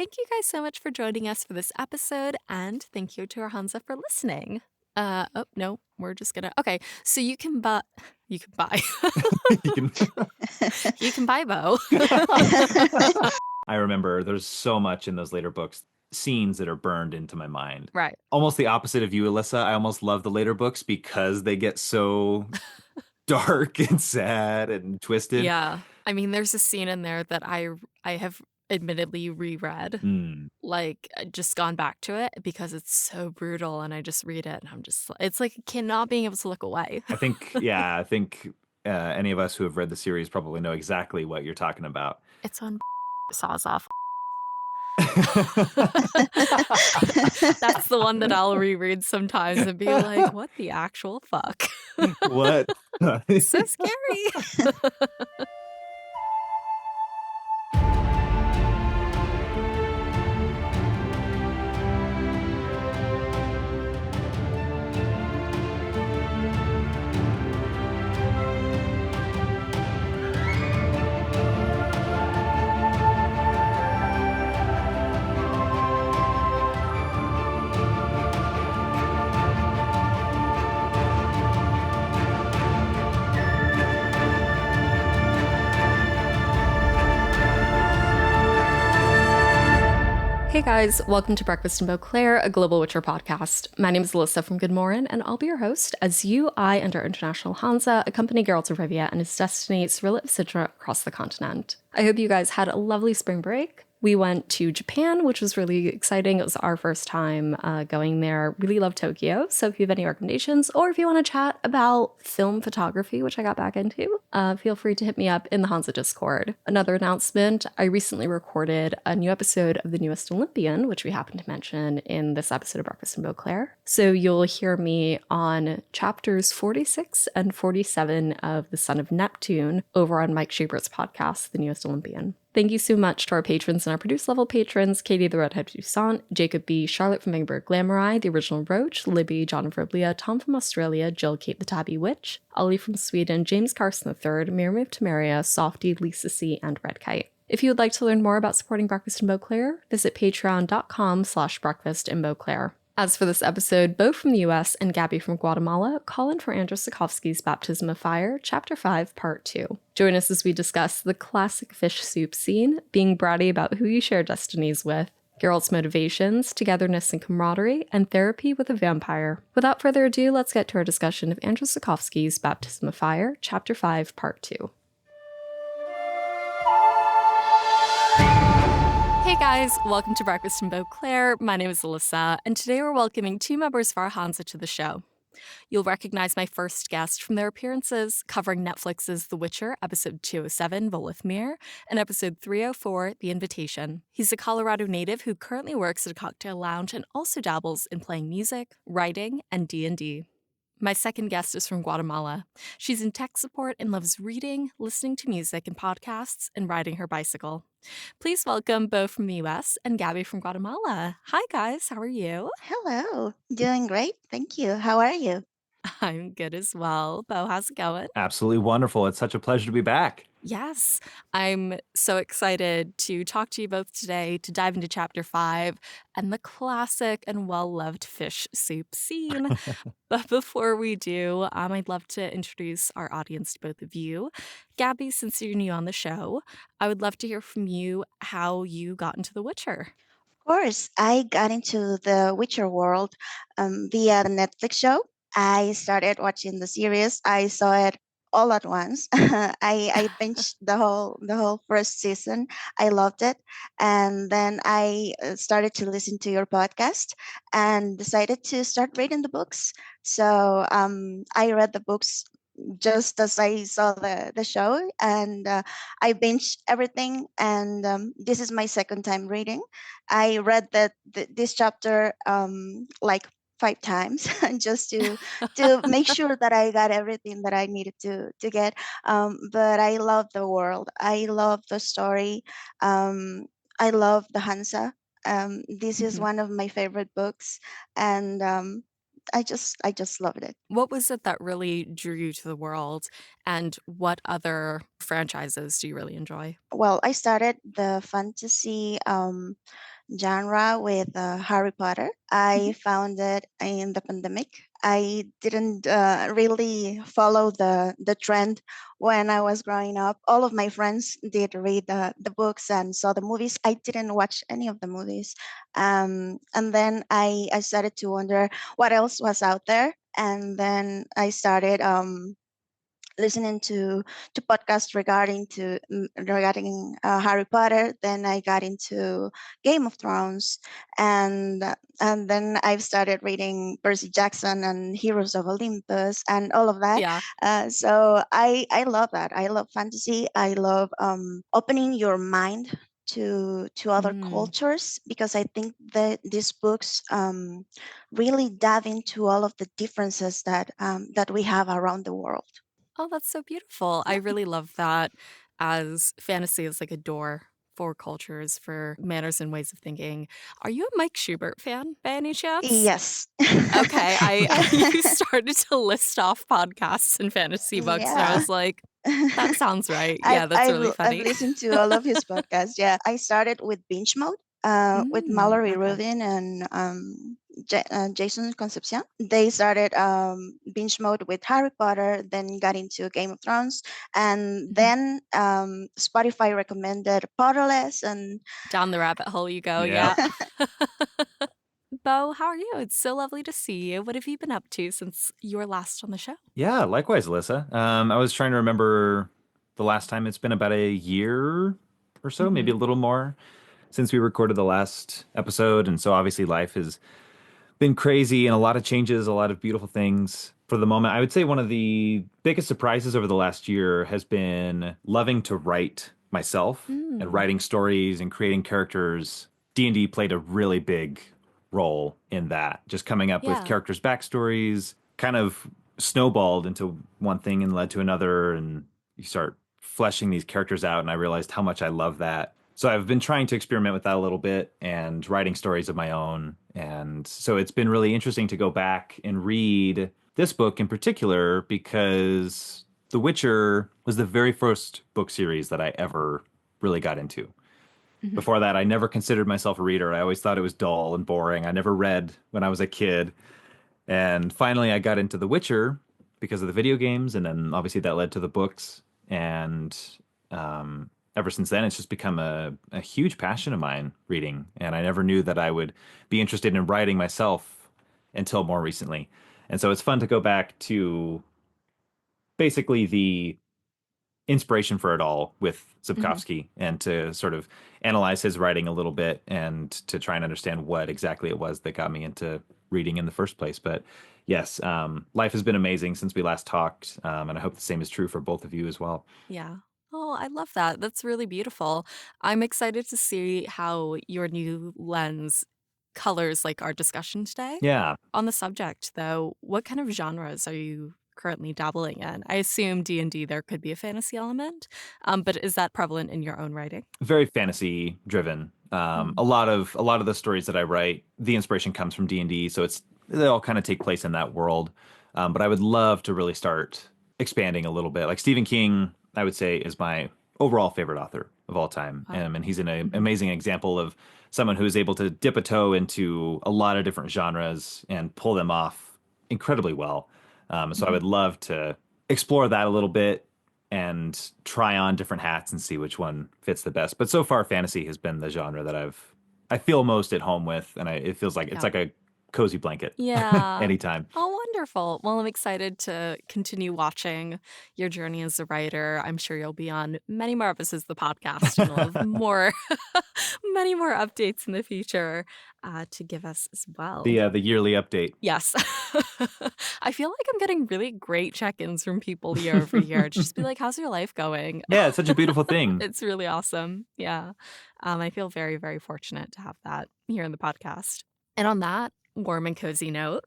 thank you guys so much for joining us for this episode, and thank you to our Hansa for listening. Oh no, we're just gonna. Okay, so you can buy. You can buy. You can. You can buy Bo. I remember there's so much in those later books, scenes that are burned into my mind. Right. Almost the opposite of you, Alyssa. I almost love the later books because they get so dark and sad and twisted. Yeah. I mean, there's a scene in there that I have admittedly reread. Just gone back to it because it's so brutal, and I just read it and I'm just it's like not being able to look away. I think any of us who have read the series probably know exactly what you're talking about. It's on saws off. That's the one that I'll reread sometimes and be like, what the actual fuck? What? So scary. Hey guys, welcome to Breakfast in Beauclair, a Global Witcher podcast. My name is Alyssa from Good Morning, and I'll be your host as you, I, and our international Hansa accompany Geralt to Rivia and his destinies to relive Citra across the continent. I hope you guys had a lovely spring break. We went to Japan, which was really exciting. It was our first time going there. Really love Tokyo. So if you have any recommendations, or if you want to chat about film photography, which I got back into, feel free to hit me up in the Hansa Discord. Another announcement, I recently recorded a new episode of The Newest Olympian, which we happened to mention in this episode of Breakfast in Beauclair. So you'll hear me on chapters 46 and 47 of The Son of Neptune over on Mike Schubert's podcast, The Newest Olympian. Thank you so much to our patrons and our produce level patrons, Katie the Redhead Toussaint, Jacob B., Charlotte from Egberg Glamorai, The Original Roach, Libby, John Froblia, Tom from Australia, Jill Kate the Tabby Witch, Ollie from Sweden, James Carson III, Miriam of Tamaria, Softy, Lisa C., and Red Kite. If you would like to learn more about supporting Breakfast in Beauclair, visit patreon.com/breakfastinbeauclair. As for this episode, Bo from the US and Gaby from Guatemala call in for Andrzej Sapkowski's Baptism of Fire, Chapter 5, Part 2. Join us as we discuss the classic fish soup scene, being bratty about who you share destinies with, Geralt's motivations, togetherness and camaraderie, and therapy with a vampire. Without further ado, let's get to our discussion of Andrzej Sapkowski's Baptism of Fire, Chapter 5, Part 2. Hey guys, welcome to Breakfast in Beauclair. My name is Alyssa, and today we're welcoming two members of our Hansa to the show. You'll recognize my first guest from their appearances covering Netflix's The Witcher, episode 207, Volithmir, and episode 304, The Invitation. He's a Colorado native who currently works at a cocktail lounge and also dabbles in playing music, writing, and D&D. My second guest is from Guatemala. She's in tech support and loves reading, listening to music and podcasts, and riding her bicycle. Please welcome Bo from the US and Gaby from Guatemala. Hi guys, how are you? Hello. Doing great. Thank you. How are you? I'm good as well. Bo, how's it going? Absolutely wonderful. It's such a pleasure to be back. Yes, I'm so excited to talk to you both today, to dive into Chapter 5 and the classic and well-loved fish soup scene. But before we do, I'd love to introduce our audience to both of you. Gaby, since you're new on the show, I would love to hear from you how you got into The Witcher. Of course, I got into the Witcher world via the Netflix show. I started watching the series. I saw it all at once. I binged the whole first season. I loved it, and then I started to listen to your podcast and decided to start reading the books. So I read the books just as I saw the show, and I binged everything. And this is my second time reading. I read this chapter like 5 times just to make sure that I got everything that I needed to get. But I love the world. I love the story. I love the Hansa. This is one of my favorite books, and I just loved it. What was it that really drew you to the world, and what other franchises do you really enjoy? Well, I started the fantasy genre with Harry Potter. I found it in the pandemic. I didn't really follow the trend when I was growing up. All of my friends did read the books and saw the movies. I didn't watch any of the movies. And then I started to wonder what else was out there. And then I started listening to podcasts regarding Harry Potter. Then I got into Game of Thrones, and then I've started reading Percy Jackson and Heroes of Olympus and all of that. Yeah. So I love that. I love fantasy. I love opening your mind to other cultures, because I think that these books really dive into all of the differences that we have around the world. Oh, that's so beautiful. I really love that, as fantasy is like a door for cultures, for manners and ways of thinking. Are you a Mike Schubert fan by any chance? Yes. Okay, Yeah. you started to list off podcasts and fantasy books, and I Yeah. was like, that sounds right. Yeah, that's really I've funny. listened to all of his podcasts. Yeah, I started with Binge Mode, with Mallory Okay. Rubin and Jason Concepcion. They started Binge Mode with Harry Potter, then got into Game of Thrones, and then Spotify recommended Potterless, and Down the rabbit hole you go, Yeah. yeah. Bo, how are you? It's so lovely to see you. What have you been up to since you were last on the show? Yeah, likewise, Alyssa. I was trying to remember the last time. It's been about a year or so, maybe a little more, since we recorded the last episode. And so obviously life has been crazy and a lot of changes, a lot of beautiful things. For the moment, I would say one of the biggest surprises over the last year has been loving to write myself and writing stories and creating characters. D&D played a really big role in that. Just coming up with Yeah. characters' backstories kind of snowballed into one thing and led to another, and you start fleshing these characters out, and I realized how much I love that. So I've been trying to experiment with that a little bit and writing stories of my own. And so it's been really interesting to go back and read this book in particular, because The Witcher was the very first book series that I ever really got into. Before that, I never considered myself a reader. I always thought it was dull and boring. I never read when I was a kid. And finally, I got into The Witcher because of the video games, and then obviously that led to the books. And ever since then, it's just become a huge passion of mine, reading. And I never knew that I would be interested in writing myself until more recently. And so it's fun to go back to basically the inspiration for it all with Sapkowski, and to sort of analyze his writing a little bit and to try and understand what exactly it was that got me into reading in the first place. But yes, life has been amazing since we last talked, and I hope the same is true for both of you as well. Yeah. Oh, I love that. That's really beautiful. I'm excited to see how your new lens colors like our discussion today. Yeah, On the subject, though, what kind of genres are you currently dabbling in? I assume D&D there could be a fantasy element, but is that prevalent in your own writing? very fantasy driven. A lot of the stories that I write, the inspiration comes from D&D, so they all kind of take place in that world. But I would love to really start expanding a little bit. Like Stephen King, I would say, is my overall favorite author of all time, Wow. and he's an amazing example of someone who is able to dip a toe into a lot of different genres and pull them off incredibly well. So I would love to explore that a little bit and try on different hats and see which one fits the best. But so far, fantasy has been the genre that I feel most at home with, and it feels like it's Yeah. like a cozy blanket Yeah. anytime. Oh, wonderful. Well, I'm excited to continue watching your journey as a writer. I'm sure you'll be on many more episodes of the podcast, and we'll have more, many more updates in the future to give us as well. The yearly update. Yes. I feel like I'm getting really great check-ins from people year over year to just be like, how's your life going? Yeah, it's such a beautiful thing. It's really awesome. Yeah. I feel very, very fortunate to have that here in the podcast. And on that warm and cozy note,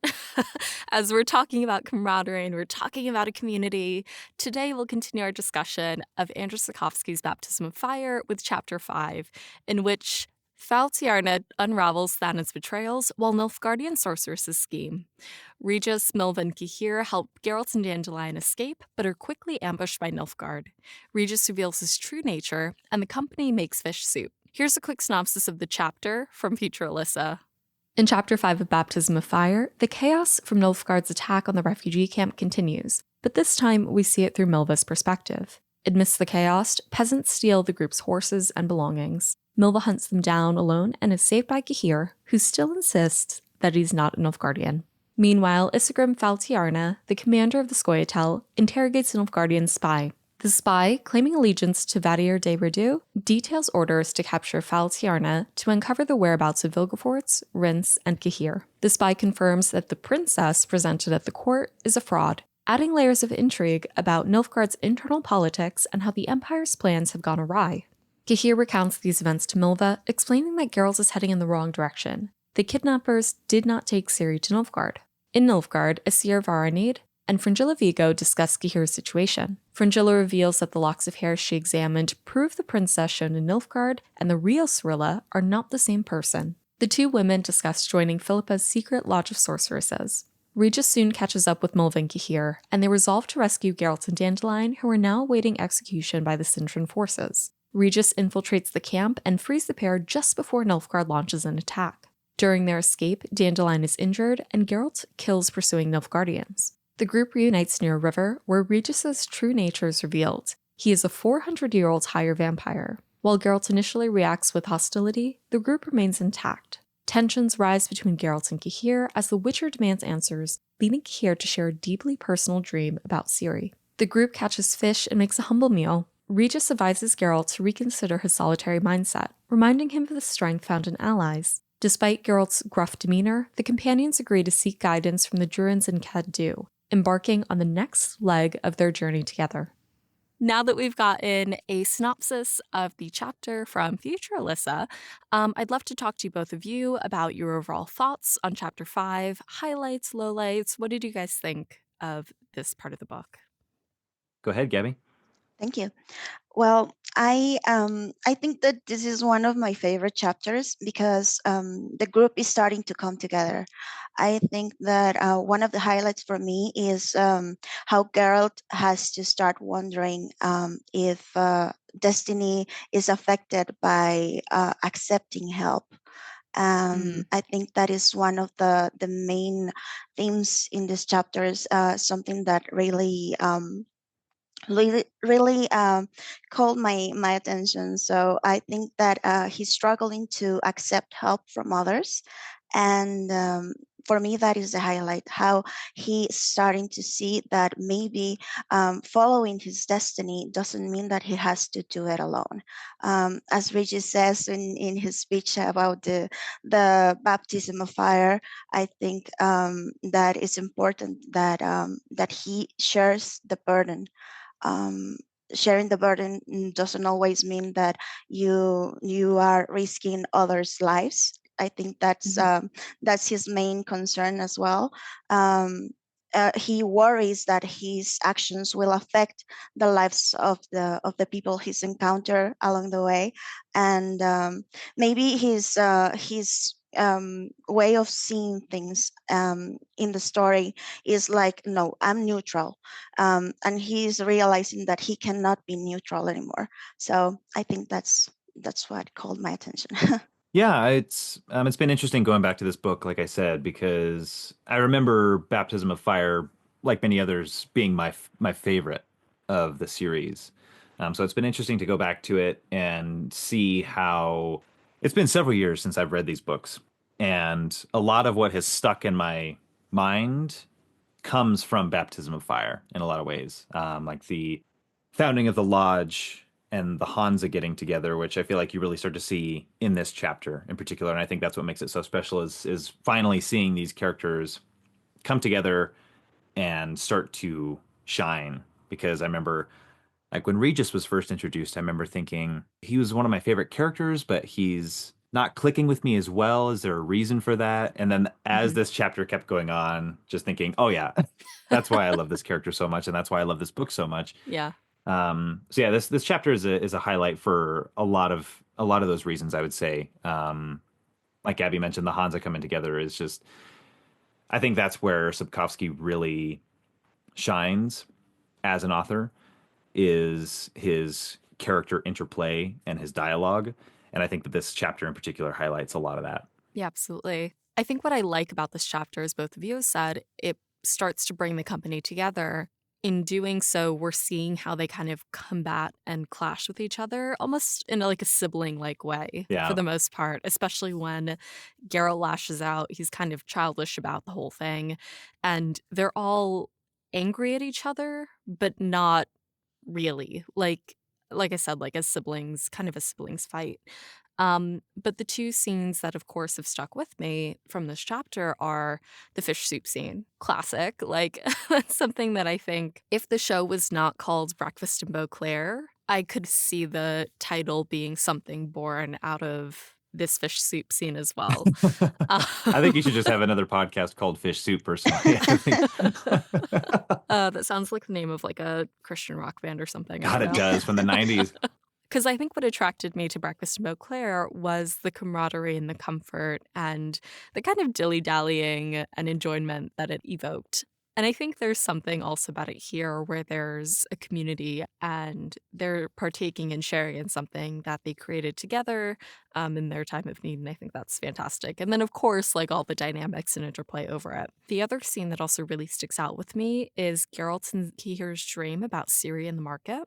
as we're talking about camaraderie and we're talking about a community, today we'll continue our discussion of Andrzej Sapkowski's Baptism of Fire with Chapter 5, in which Faltiarna unravels Thanos' betrayals while Nilfgaardian sorceresses scheme. Regis, Milva, and Cahir help Geralt and Dandelion escape, but are quickly ambushed by Nilfgaard. Regis reveals his true nature, and the company makes fish soup. Here's a quick synopsis of the chapter from future Alyssa. In Chapter 5 of Baptism of Fire, the chaos from Nilfgaard's attack on the refugee camp continues, but this time we see it through Milva's perspective. Amidst the chaos, peasants steal the group's horses and belongings. Milva hunts them down alone and is saved by Gahir, who still insists that he's not a Nilfgaardian. Meanwhile, Isegrim Faltiarna, the commander of the Scoia'tael, interrogates a Nilfgaardian spy. The spy, claiming allegiance to Vadir de Redu, details orders to capture Faltiarna to uncover the whereabouts of Vilgefortz, Rince, and Gahir. The spy confirms that the princess presented at the court is a fraud, adding layers of intrigue about Nilfgaard's internal politics and how the Empire's plans have gone awry. Gahir recounts these events to Milva, explaining that Geralt is heading in the wrong direction. The kidnappers did not take Ciri to Nilfgaard. In Nilfgaard, Asir Varanid and Fringilla Vigo discuss Gahir's situation. Fringilla reveals that the locks of hair she examined prove the princess shown in Nilfgaard and the real Cirilla are not the same person. The two women discuss joining Philippa's secret lodge of sorceresses. Regis soon catches up with Milva and Gahir, and they resolve to rescue Geralt and Dandelion, who are now awaiting execution by the Sintran forces. Regis infiltrates the camp and frees the pair just before Nilfgaard launches an attack. During their escape, Dandelion is injured, and Geralt kills pursuing Nilfgaardians. The group reunites near a river, where Regis's true nature is revealed. He is a 400-year-old higher vampire. While Geralt initially reacts with hostility, the group remains intact. Tensions rise between Geralt and Gahir as the Witcher demands answers, leading Gahir to share a deeply personal dream about Ciri. The group catches fish and makes a humble meal. Regis advises Geralt to reconsider his solitary mindset, reminding him of the strength found in allies. Despite Geralt's gruff demeanor, the companions agree to seek guidance from the Durins in Cadu, embarking on the next leg of their journey together. Now that we've gotten a synopsis of the chapter from future Alyssa, I'd love to talk to both of you about your overall thoughts on Chapter 5, highlights, lowlights. What did you guys think of this part of the book? Go ahead, Gabby. Thank you. Well, I think that this is one of my favorite chapters because the group is starting to come together. I think that one of the highlights for me is how Geralt has to start wondering if destiny is affected by accepting help. I think that is one of the main themes in this chapter. Is something that really called my attention. So I think that he's struggling to accept help from others, and for me that is the highlight. How he's starting to see that maybe following his destiny doesn't mean that he has to do it alone. As Regis says in his speech about the baptism of fire, I think that it's important that that he shares the burden. Sharing the burden doesn't always mean that you are risking others' lives. I think that's his main concern as well. He worries that his actions will affect the lives of the people he's encountered along the way, and maybe his way of seeing things in the story is like, no, I'm neutral, and he's realizing that he cannot be neutral anymore. So I think that's what called my attention. Yeah, it's been interesting going back to this book, like I said, because I remember Baptism of Fire, like many others, being my favorite of the series. So it's been interesting to go back to it and see how it's been several years since I've read these books, and a lot of what has stuck in my mind comes from Baptism of Fire in a lot of ways, like the founding of the lodge and the Hansa getting together, which I feel like you really start to see in this chapter in particular. And I think that's what makes it so special is finally seeing these characters come together and start to shine. Because I remember, like, when Regis was first introduced, I remember thinking he was one of my favorite characters, but he's not clicking with me as well. Is there a reason for that? And then as this chapter kept going on, just thinking, oh yeah, that's why I love this character so much, and that's why I love this book so much. Yeah. So yeah, this chapter is a highlight for a lot of those reasons, I would say. Like Gabby mentioned, the Hansa coming together is just, I think that's where Sapkowski really shines as an author, is his character interplay and his dialogue. And I think that this chapter in particular highlights a lot of that. Yeah, absolutely. I think what I like about this chapter, as both of you have said, it starts to bring the company together. In doing so, we're seeing how they kind of combat and clash with each other, almost in like a sibling-like way for Yeah. the most part, especially when Geralt lashes out. He's kind of childish about the whole thing, and they're all angry at each other, but not really. Like I said, like as siblings, kind of a siblings fight. But the two scenes that, of course, have stuck with me from this chapter are the fish soup scene. Classic. Like, that's something that I think if the show was not called Breakfast in Beauclair, I could see the title being something born out of this fish soup scene as well. I think you should just have another podcast called Fish Soup, personally. I think. That sounds like the name of like a Christian rock band or something. God, it does, from the 90s. Because I think what attracted me to Breakfast in Beauclair was the camaraderie and the comfort and the kind of dilly-dallying and enjoyment that it evoked. And I think there's something also about it here where there's a community and they're partaking and sharing in something that they created together in their time of need. And I think that's fantastic. And then, of course, like all the dynamics and interplay over it. The other scene that also really sticks out with me is Geralt and Kihir's dream about Siri in the market.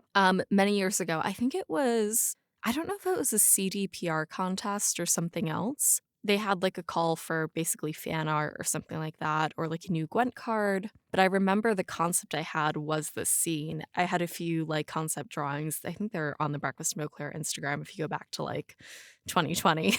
Many years ago, I think it was, I don't know if it was a CDPR contest or something else. They had like a call for basically fan art or something like that, or like a new Gwent card. But I remember the concept I had was this scene. I had a few like concept drawings. I think they're on the Breakfast in Beauclair Instagram if you go back to like 2020.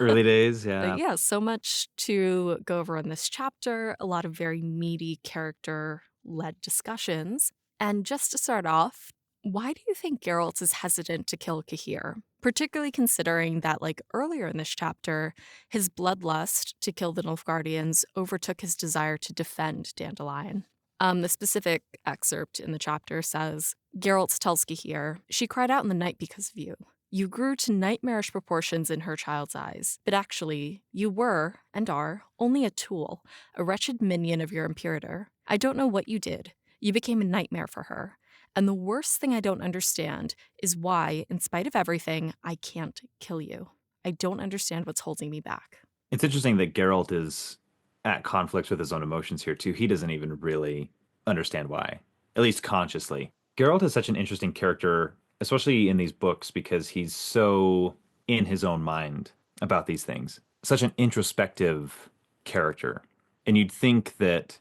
Early days, But yeah. yeah, so much to go over in this chapter, a lot of very meaty character-led discussions. And just to start off, why do you think Geralt is hesitant to kill Cahir? Particularly considering that, like earlier in this chapter, his bloodlust to kill the Nilfgaardians overtook his desire to defend Dandelion. The specific excerpt in the chapter says, Geralt tells Cahir, "She cried out in the night because of you. You grew to nightmarish proportions in her child's eyes, but actually, you were, and are, only a tool, a wretched minion of your imperator. I don't know what you did. You became a nightmare for her. And the worst thing I don't understand is why, in spite of everything, I can't kill you. I don't understand what's holding me back." It's interesting that Geralt is at conflict with his own emotions here, too. He doesn't even really understand why, at least consciously. Geralt is such an interesting character, especially in these books, because he's so in his own mind about these things. Such an introspective character. And you'd think that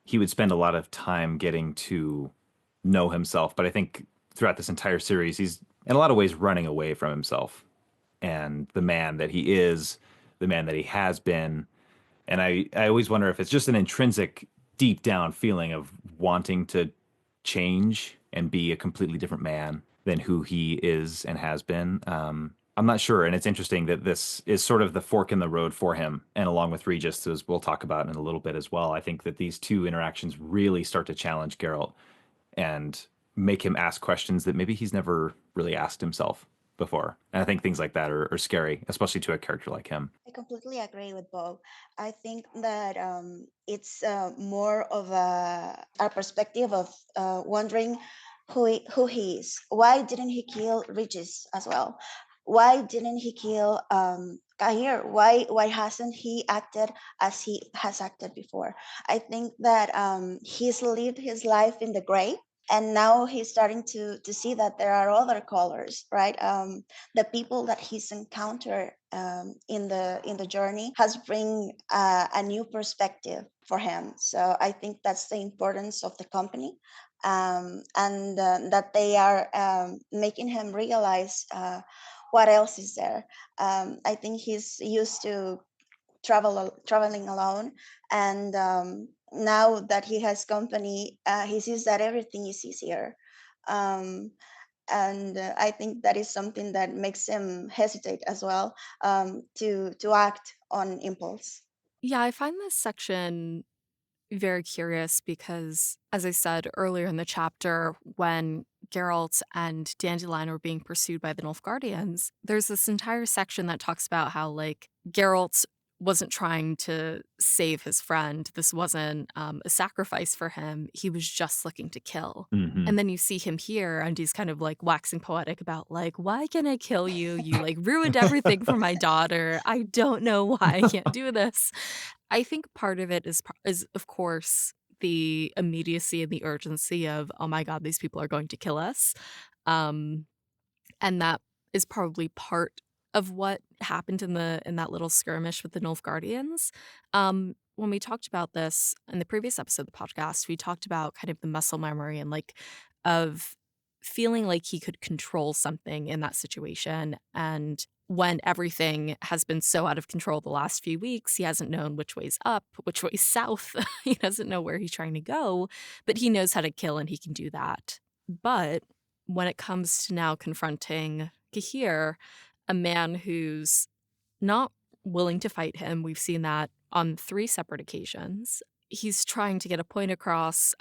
he would spend a lot of time getting to know himself, but I think throughout this entire series, he's in a lot of ways running away from himself and the man that he is, the man that he has been. And I always wonder if it's just an intrinsic, deep down feeling of wanting to change and be a completely different man than who he is and has been. I'm not sure. And it's interesting that this is sort of the fork in the road for him. And along with Regis, as we'll talk about in a little bit as well, I think that these two interactions really start to challenge Geralt and make him ask questions that maybe he's never really asked himself before. And I think things like that are scary, especially to a character like him. I completely agree with Bob. I think that it's more of a perspective of wondering who he is. Why didn't he kill Regis as well? Why didn't he kill Kahir? Why hasn't he acted as he has acted before? I think that he's lived his life in the gray, and now he's starting to see that there are other colors, right? The people that he's encountered in the journey has bring a new perspective for him. So I think that's the importance of the company, and that they are making him realize what else is there. I think he's used to traveling alone, and now that he has company, he sees that everything is easier. Um, and I think that is something that makes him hesitate as well, to act on impulse. Yeah, I find this section very curious because, as I said earlier in the chapter, when Geralt and Dandelion were being pursued by the Nilfgaardians, there's this entire section that talks about how, like, Geralt wasn't trying to save his friend. This wasn't a sacrifice for him. He was just looking to kill. Mm-hmm. And then you see him here, and he's kind of like waxing poetic about like, why can I kill you? You like ruined everything for my daughter. I don't know why I can't do this. I think part of it is of course the immediacy and the urgency of, oh my God, these people are going to kill us. And that is probably part of what happened in that little skirmish with the Nilfgaardians. When we talked about this in the previous episode of the podcast, we talked about kind of the muscle memory and like of feeling like he could control something in that situation. And when everything has been so out of control the last few weeks, he hasn't known which way's up, which way's south. He doesn't know where he's trying to go, but he knows how to kill and he can do that. But when it comes to now confronting Cahir, a man who's not willing to fight him, we've seen that on 3 separate occasions. He's trying to get a point across.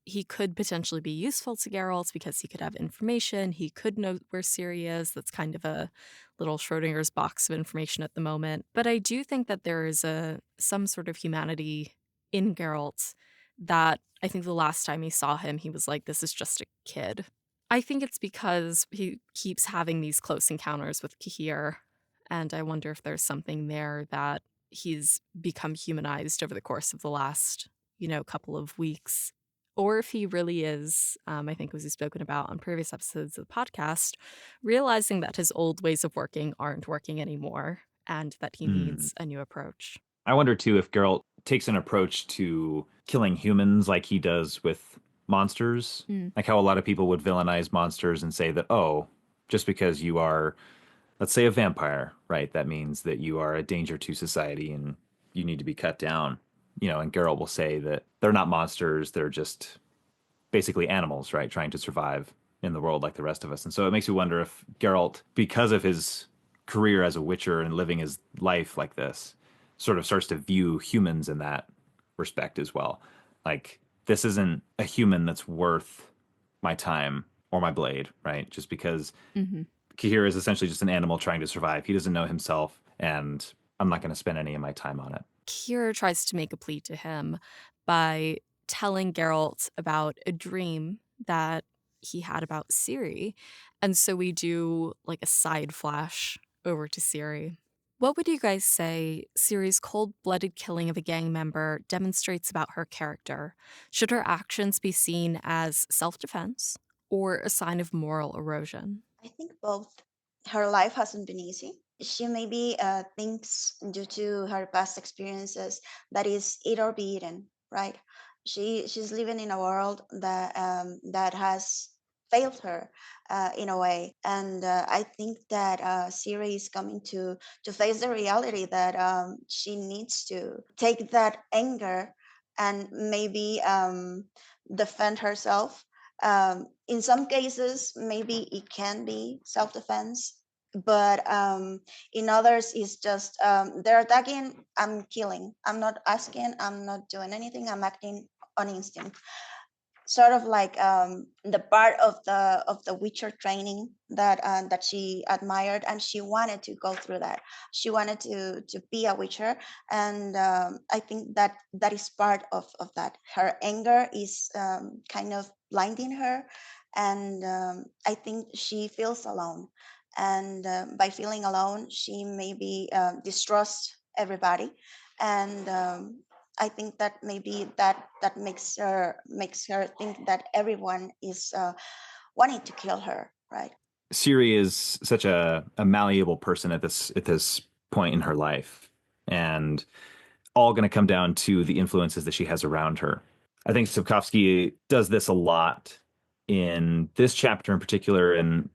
He could potentially be useful to Geralt because he could have information. He could know where Ciri is. That's kind of a little Schrodinger's box of information at the moment. But I do think that there is some sort of humanity in Geralt that I think the last time he saw him, he was like, this is just a kid. I think it's because he keeps having these close encounters with Cahir, and I wonder if there's something there that he's become humanized over the course of the last, couple of weeks. Or if he really is, I think as we've spoken about on previous episodes of the podcast, realizing that his old ways of working aren't working anymore and that he needs a new approach. I wonder, too, if Geralt takes an approach to killing humans like he does with monsters, like how a lot of people would villainize monsters and say that, oh, just because you are, let's say, a vampire, right, that means that you are a danger to society and you need to be cut down. And Geralt will say that they're not monsters, they're just basically animals, right, trying to survive in the world like the rest of us. And so it makes me wonder if Geralt, because of his career as a witcher and living his life like this, sort of starts to view humans in that respect as well. Like, this isn't a human that's worth my time or my blade, right? Just because Cahir is essentially just an animal trying to survive. He doesn't know himself, and I'm not going to spend any of my time on it. Cahir tries to make a plea to him by telling Geralt about a dream that he had about Ciri. And so we do like a side flash over to Ciri. What would you guys say Ciri's cold-blooded killing of a gang member demonstrates about her character? Should her actions be seen as self-defense or a sign of moral erosion? I think both. Her life hasn't been easy. She maybe thinks, due to her past experiences, that is it or be eaten, right? She's living in a world that has failed her in a way, and I think that Ciri is coming to face the reality that she needs to take that anger and maybe defend herself. In some cases, maybe it can be self-defense, but in others, it's just they're attacking, I'm killing. I'm not asking, I'm not doing anything, I'm acting on instinct. Sort of like the part of the Witcher training that she admired, and she wanted to go through that. She wanted to be a Witcher, and I think that is part of that. Her anger is kind of blinding her, and I think she feels alone. And by feeling alone, she maybe distrusts everybody, and I think that maybe that makes her think that everyone is wanting to kill her, right? Ciri is such a malleable person at this point in her life, and all going to come down to the influences that she has around her. I think Sapkowski does this a lot in this chapter in particular, and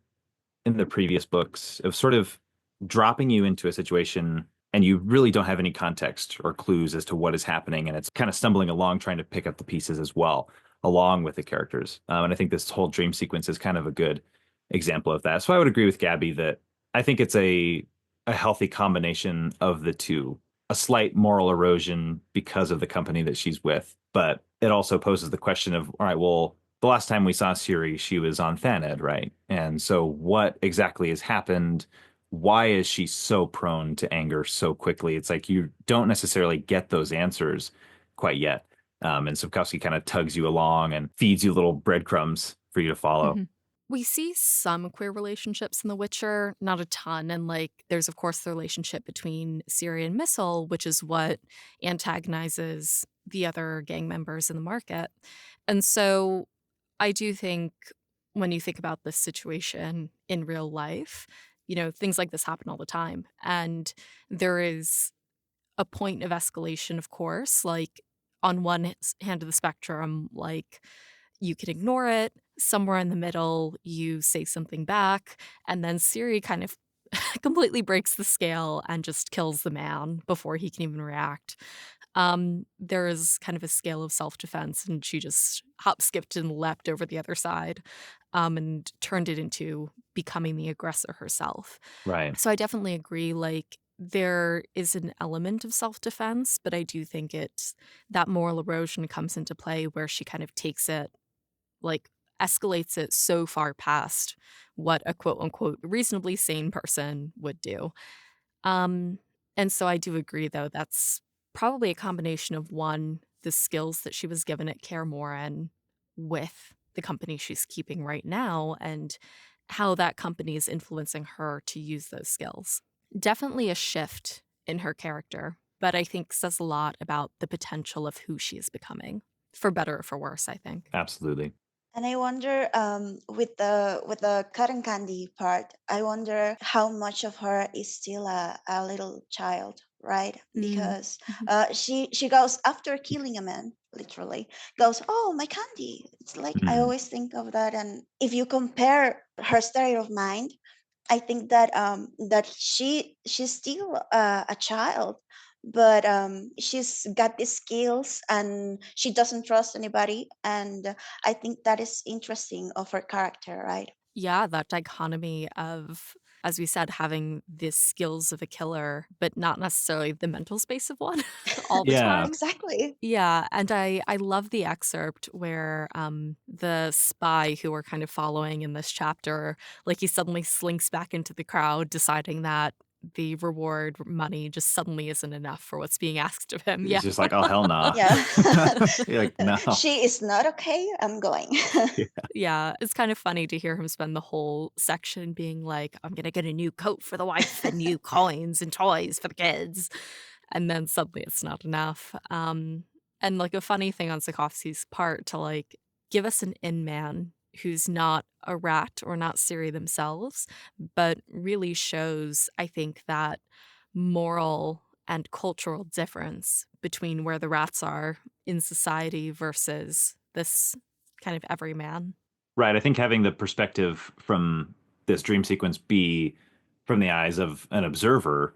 in the previous books, of sort of dropping you into a situation and you really don't have any context or clues as to what is happening, and it's kind of stumbling along trying to pick up the pieces as well along with the characters. And I think this whole dream sequence is kind of a good example of that. So I would agree with Gaby that I think it's a healthy combination of the two. A slight moral erosion because of the company that she's with, but it also poses the question of, all right, well, the last time we saw Ciri, she was on Thanedd, right? And so what exactly has happened? why is she so prone to anger so quickly? It's like you don't necessarily get those answers quite yet. And Sapkowski kind of tugs you along and feeds you little breadcrumbs for you to follow. Mhm. We see some queer relationships in The Witcher, not a ton. And there's, of course, the relationship between Ciri and Missile, which is what antagonizes the other gang members in the market. And so I do think when you think about this situation in real life, things like this happen all the time. And there is a point of escalation, of course, on one hand of the spectrum, you can ignore it. Somewhere in the middle, you say something back, and then Siri kind of completely breaks the scale and just kills the man before he can even react. There is kind of a scale of self-defense, and she just hop, skipped, and leapt over the other side, and turned it into becoming the aggressor herself. Right. So I definitely agree, there is an element of self-defense, but I do think it's that moral erosion comes into play where she kind of takes it, like, escalates it so far past what a quote unquote reasonably sane person would do. Um, and so I do agree, though, that's probably a combination of one, the skills that she was given at Kaer Morhen with the company she's keeping right now, and how that company is influencing her to use those skills. Definitely a shift in her character, but I think says a lot about the potential of who she is becoming, for better or for worse, I think. Absolutely. And I wonder, with the cotton candy part, I wonder how much of her is still a little child, right? Mm. Because Mhm. she goes after killing a man, literally goes, "Oh, my candy." It's like I Mm. always think of that, and if you compare her state of mind, I think that she's still a child, but she's got these skills and she doesn't trust anybody, and I think that is interesting of her character, right? Yeah, that dichotomy of, as we said, having the skills of a killer, but not necessarily the mental space of one all the Yeah. time. Exactly. Yeah, and I love the excerpt where the spy who we're kind of following in this chapter, he suddenly slinks back into the crowd, deciding that the reward money just suddenly isn't enough for what's being asked of him. It's Yeah. just like, oh, hell nah. Yeah. You're like, no. She is not okay, I'm going. Yeah, it's kind of funny to hear him spend the whole section being like, "I'm gonna get a new coat for the wife and new coins and toys for the kids," and then suddenly it's not enough. And a funny thing on Sapkowski's part to give us an in man who's not a rat or not Siri themselves, but really shows, I think, that moral and cultural difference between where the rats are in society versus this kind of everyman. Right. I think having the perspective from this dream sequence be from the eyes of an observer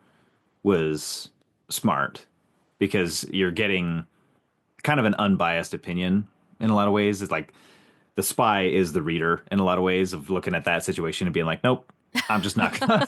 was smart because you're getting kind of an unbiased opinion in a lot of ways. It's like the spy is the reader in a lot of ways of looking at that situation and being like, nope, I'm just not gonna,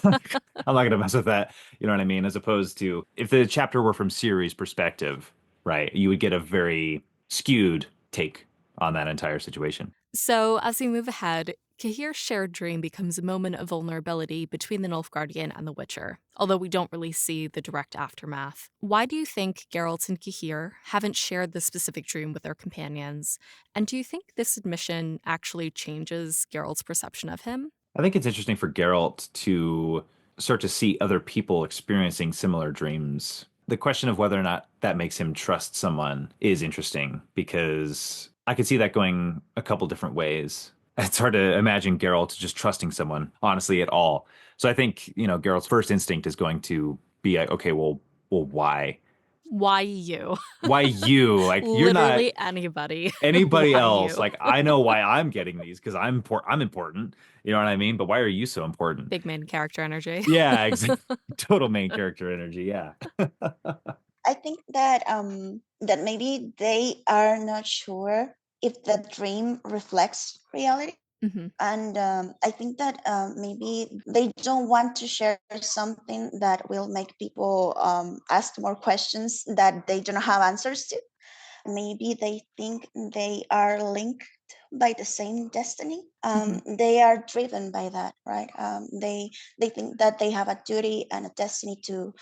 I'm not gonna mess with that. You know what I mean? As opposed to if the chapter were from Siri's perspective, right, you would get a very skewed take on that entire situation. So, as we move ahead, Cahir's shared dream becomes a moment of vulnerability between the Nilfgaardian and the Witcher, although we don't really see the direct aftermath. Why do you think Geralt and Cahir haven't shared this specific dream with their companions? And do you think this admission actually changes Geralt's perception of him? I think it's interesting for Geralt to start to see other people experiencing similar dreams. The question of whether or not that makes him trust someone is interesting because I could see that going a couple different ways. It's hard to imagine Geralt just trusting someone, honestly, at all. So I think, Geralt's first instinct is going to be like, okay, well, why? Why you? Why you? Like, you're not Literally anybody. anybody Why else. you? Like, I know why I'm getting these because I'm important. You know what I mean? But why are you so important? Big main character energy. Yeah, exactly. Total main character energy. Yeah. I think that maybe they are not sure if the dream reflects reality. Mhm. And I think that maybe they don't want to share something that will make people ask more questions that they don't have answers to. maybe they think they are linked by the same destiny. Mhm. They are driven by that, right? They think that they have a duty and a destiny to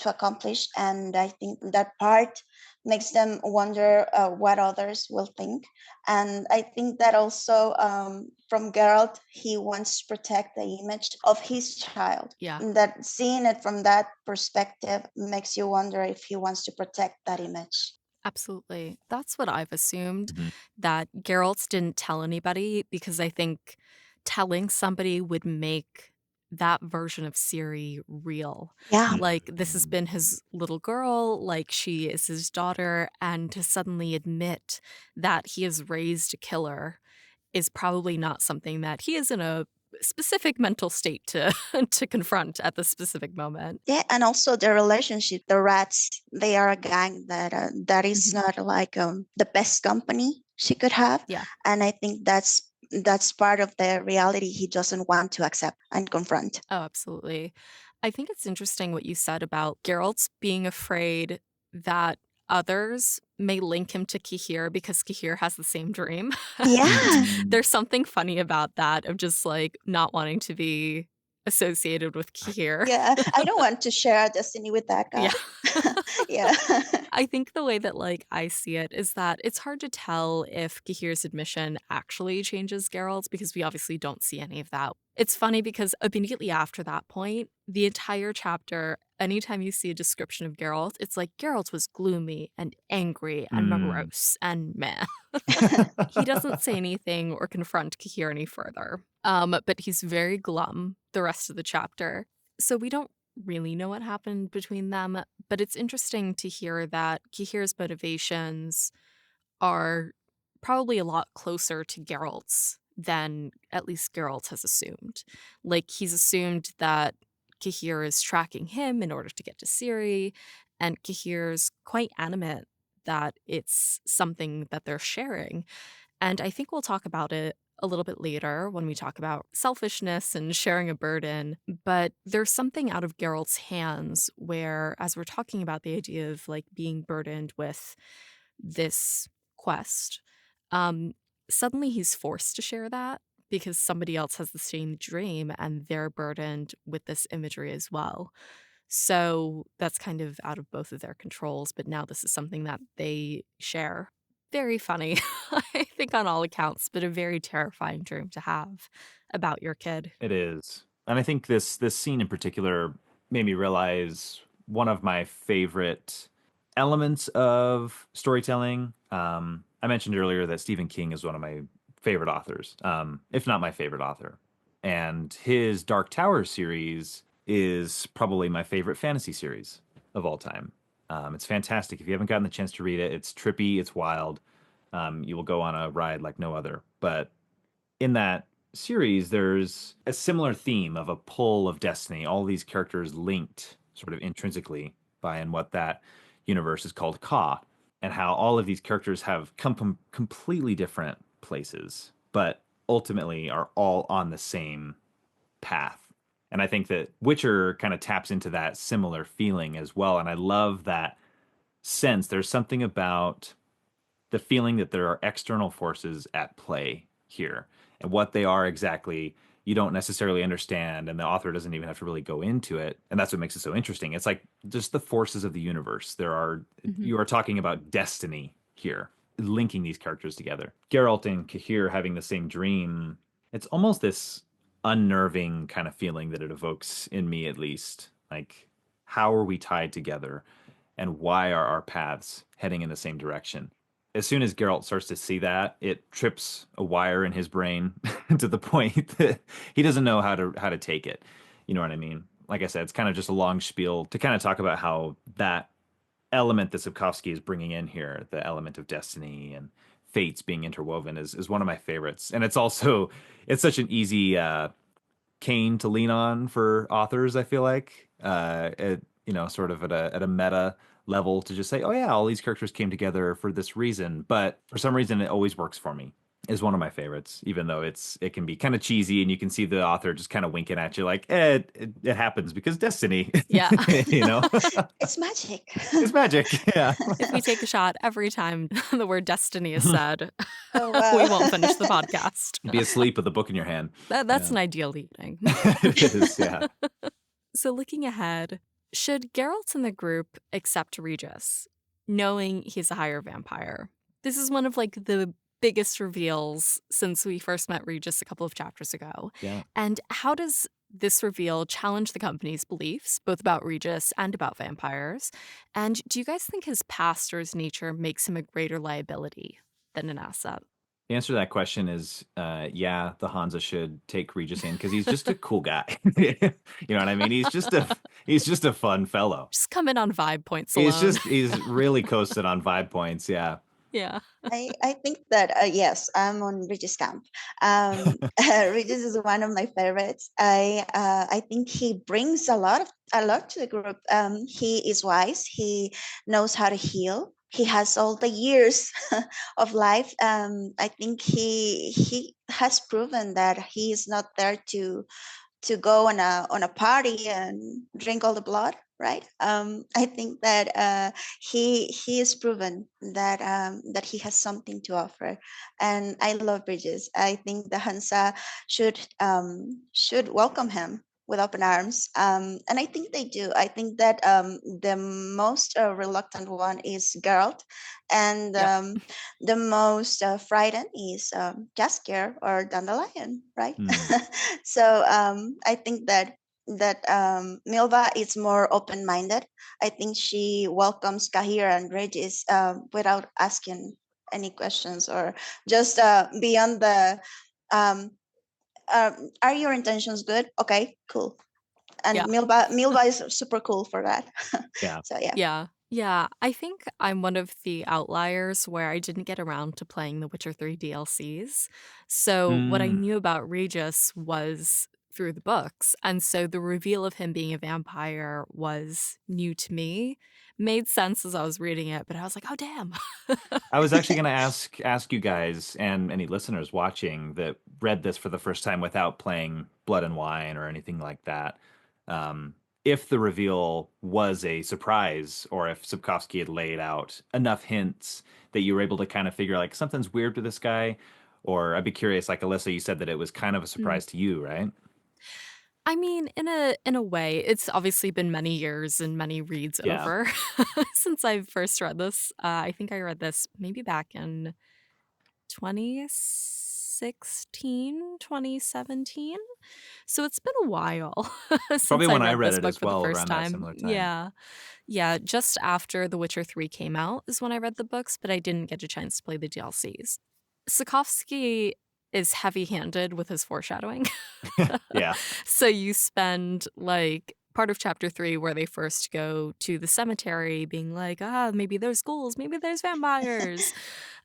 accomplish, and I think that part makes them wonder what others will think. And I think that also, from Geralt, he wants to protect the image of his child. Yeah. That seeing it from that perspective makes you wonder if he wants to protect that image. Absolutely. That's what I've assumed, Mhm. that Geralt didn't tell anybody because I think telling somebody would make that version of Ciri real. Yeah. Like, this has been his little girl, like, she is his daughter, and to suddenly admit that he has raised a killer is probably not something that he is in a specific mental state to to confront at the specific moment. Yeah, and also the relationship. The rats, they are a gang that is Mhm. not like the best company she could have, Yeah. and I think that's part of the reality he doesn't want to accept and confront. Oh, absolutely. I think it's interesting what you said about Geralt being afraid that others may link him to Cahir because Cahir has the same dream. And Yeah, Mhm. there's something funny about that, of just like not wanting to be associated with Cahir. yeah. I don't want to share a destiny with that guy. Yeah. Yeah. I think the way that like I see it is that it's hard to tell if Cahir's admission actually changes Geralt because we obviously don't see any of that. It's funny because immediately after that point, the entire chapter, anytime you see a description of Geralt, it's like Geralt was gloomy and angry and Mm. morose and meh. He doesn't say anything or confront Cahir any further. But he's very glum the rest of the chapter. So we don't really know what happened between them, but it's interesting to hear that Cahir's motivations are probably a lot closer to Geralt's than at least Geralt has assumed. Like, he's assumed that Cahir is tracking him in order to get to Ciri, and Cahir's quite animate that it's something that they're sharing. And I think we'll talk about it a little bit later when we talk about selfishness and sharing a burden. But there's something out of Geralt's hands where, as we're talking about the idea of like being burdened with this quest, um, suddenly he's forced to share that because somebody else has the same dream and they're burdened with this imagery as well. So that's kind of out of both of their controls, but now this is something that they share. Very funny, I think, on all accounts, but a very terrifying dream to have about your kid. It is. And I think this scene in particular made me realize one of my favorite elements of storytelling. I mentioned earlier that Stephen King is one of my favorite authors, if not my favorite author. And his Dark Tower series is probably my favorite fantasy series of all time. It's fantastic. If you haven't gotten the chance to read it, it's trippy, it's wild. You will go on a ride like no other. But in that series, there's a similar theme of a pull of destiny, all these characters linked sort of intrinsically by and what that universe is called Ka, and how all of these characters have come from completely different places, but ultimately are all on the same path. And I think that Witcher kind of taps into that similar feeling as well. And I love that sense. There's something about the feeling that there are external forces at play here, and what they are exactly you don't necessarily understand, and the author doesn't even have to really go into it, and that's what makes it so interesting. It's like just the forces of the universe. Mhm. You are talking about destiny here, linking these characters together. Geralt and Cahir having the same dream, it's almost this unnerving kind of feeling that it evokes in me, at least. Like, how are we tied together, and why are our paths heading in the same direction? As soon as Geralt starts to see that, it trips a wire in his brain to the point that he doesn't know how to take it. You know what I mean? Like I said, it's kind of just a long spiel to kind of talk about how that element that Sapkowski is bringing in here, the element of destiny and fates being interwoven, is one of my favorites. And it's also it's such an easy cane to lean on for authors. I feel like sort of at a meta level to just say, oh yeah, all these characters came together for this reason. But for some reason, it always works for me. is one of my favorites, even though it can be kind of cheesy and you can see the author just kind of winking at you like, it happens because destiny, Yeah. you know, It's magic. it's magic. Yeah. If we take a shot every time the word destiny is said, Oh, we wow. won't finish the podcast. Be asleep with a book in your hand. That's Yeah. an ideal evening. It is, yeah. So looking ahead, should Geralt and the group accept Regis, knowing he's a higher vampire? This is one of like the biggest reveals since we first met Regis a couple of chapters ago. Yeah. And how does this reveal challenge the company's beliefs, both about Regis and about vampires? And do you guys think his past or his nature makes him a greater liability than an asset? The answer to that question is, yeah, the Hansa should take Regis in because he's just a cool guy. You know what I mean? He's just a fun fellow. Just come in on vibe points alone. He's really coasted on vibe points. Yeah. Yeah. I think that yes, I'm on Regis camp. Regis is one of my favorites. I think he brings a lot to the group. He is wise. He knows how to heal. He has all the years of life. I think he has proven that he is not there to go on a party and drink all the blood, right? I think that he is proven that he has something to offer, and I love Bridges. I think the Hansa should welcome him with open arms, and I think they do. I think that the most reluctant one is Geralt, and Yep. the most frightened is Jaskier or Dandelion, right? So I think that Milva is more open-minded. I think she welcomes Kahir and Regis without asking any questions or just beyond the um, are your intentions good? Okay, cool. And Yeah. Milva is super cool for that. Yeah. So yeah. Yeah. Yeah. I think I'm one of the outliers where I didn't get around to playing the Witcher 3 DLCs. So what I Mm. knew about Regis was through the books. And so the reveal of him being a vampire was new to me. Made sense as I was reading it, but I was like, oh damn. I was actually going to ask you guys and any listeners watching that read this for the first time without playing Blood and Wine or anything like that, if the reveal was a surprise or if Sapkowski had laid out enough hints that you were able to kind of figure like something's weird with this guy, or I'd be curious. Like Alyssa, you said that it was kind of a surprise to you, right? I mean, in a way, it's obviously been many years and many reads Yeah. over since I first read this. I think I read this maybe back in 2016, 2017. So it's been a while since Probably I when I read read this it book as for the well first around that time. similar time. Yeah. Yeah, just after The Witcher 3 came out is when I read the books, but I didn't get a chance to play the DLCs. Sapkowski is heavy-handed with his foreshadowing. Yeah. So you spend like part of chapter 3 where they first go to the cemetery being like, maybe there's ghouls, maybe there's vampires.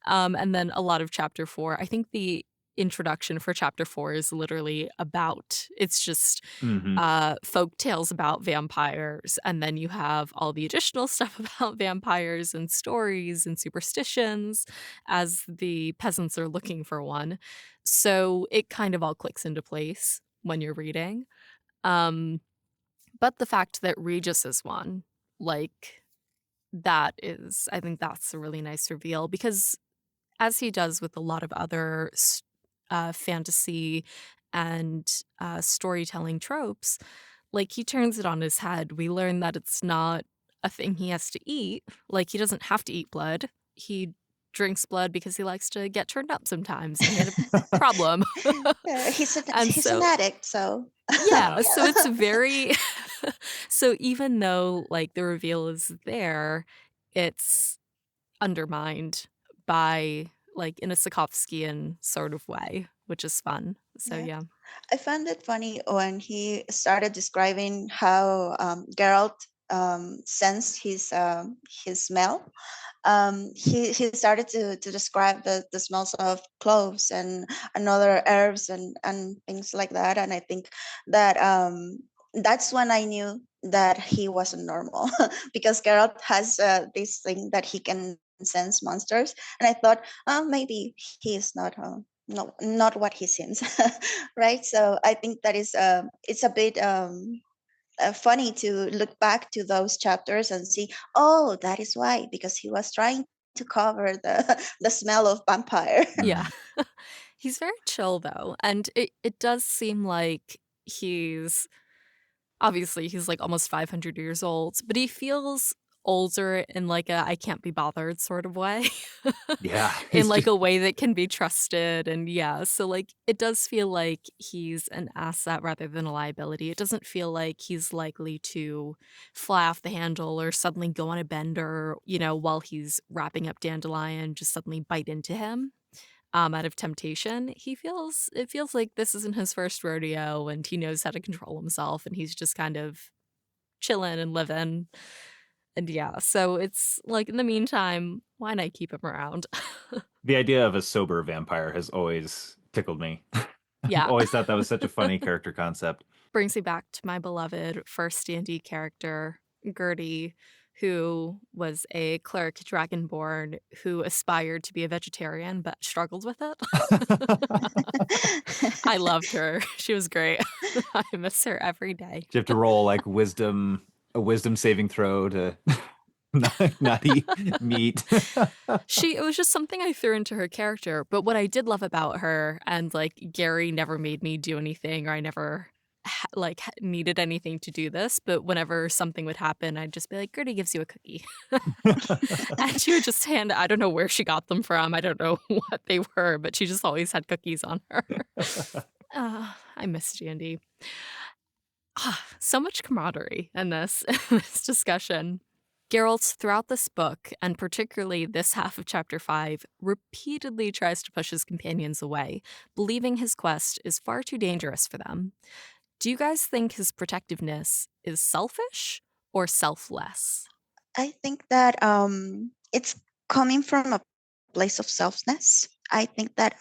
And then a lot of chapter 4. I think the introduction for chapter 4 is literally it's just Hmm. folk tales about vampires, and then you have all the additional stuff about vampires and stories and superstitions as the peasants are looking for one. So it kind of all clicks into place when you're reading. Um, but the fact that Regis is one, like, I think that's a really nice reveal because as he does with a lot of other fantasy and storytelling tropes, like he turns it on his head. We learn that it's not a thing he has to eat. Like he doesn't have to eat blood. He drinks blood because he likes to get turned up sometimes. And he had a problem. He's And an so addict, so yeah, so it's very so even though like the reveal is there, it's undermined by like in a Sapkowskian sort of way, which is fun. So yeah. yeah. I found it funny when he started describing how Geralt sensed his smell. He started to describe the smells of cloves and other herbs and things like that. And I think that that's when I knew that he wasn't normal because Geralt has this thing that he can sense monsters. And I thought, oh, maybe he is not no, not what he seems. Right. So I think that is it's a bit funny to look back to those chapters and see, oh, that is why, because he was trying to cover the smell of vampire. Yeah. Mhm. He's very chill though, and it does seem like he's obviously he's like almost 500 years old, but he feels older in like a I can't be bothered sort of way. Yeah, In he's like just a way that can be trusted, and yeah, so like it does feel like he's an asset rather than a liability. It doesn't feel like he's likely to fly off the handle or suddenly go on a bender, while he's wrapping up Dandelion, just suddenly bite into him out of temptation. It feels like this isn't his first rodeo and he knows how to control himself and he's just kind of chilling and living. And yeah, so it's like in the meantime, why not keep him around? the idea of a sober vampire has always tickled me. I've Yeah. always thought that was such a funny character concept. Brings me back to my beloved first D&D character, Gertie, who was a cleric dragonborn who aspired to be a vegetarian but struggled with it. I loved her. She was great. I miss her every day. You have to roll like a wisdom saving throw to not eat meat. It was just something I threw into her character, but what I did love about her, and like Gary never made me do anything, or I never needed anything to do this, but whenever something would happen, I'd just be like, Gertie gives you a cookie. And she would just I don't know where she got them from. I don't know what they were, but she just always had cookies on her. I miss Jandy. So much camaraderie in this, in this discussion. Geralt, throughout this book, and particularly this half of Chapter 5, repeatedly tries to push his companions away, believing his quest is far too dangerous for them. Do you guys think his protectiveness is selfish or selfless? I think that it's coming from a place of selfness. I think that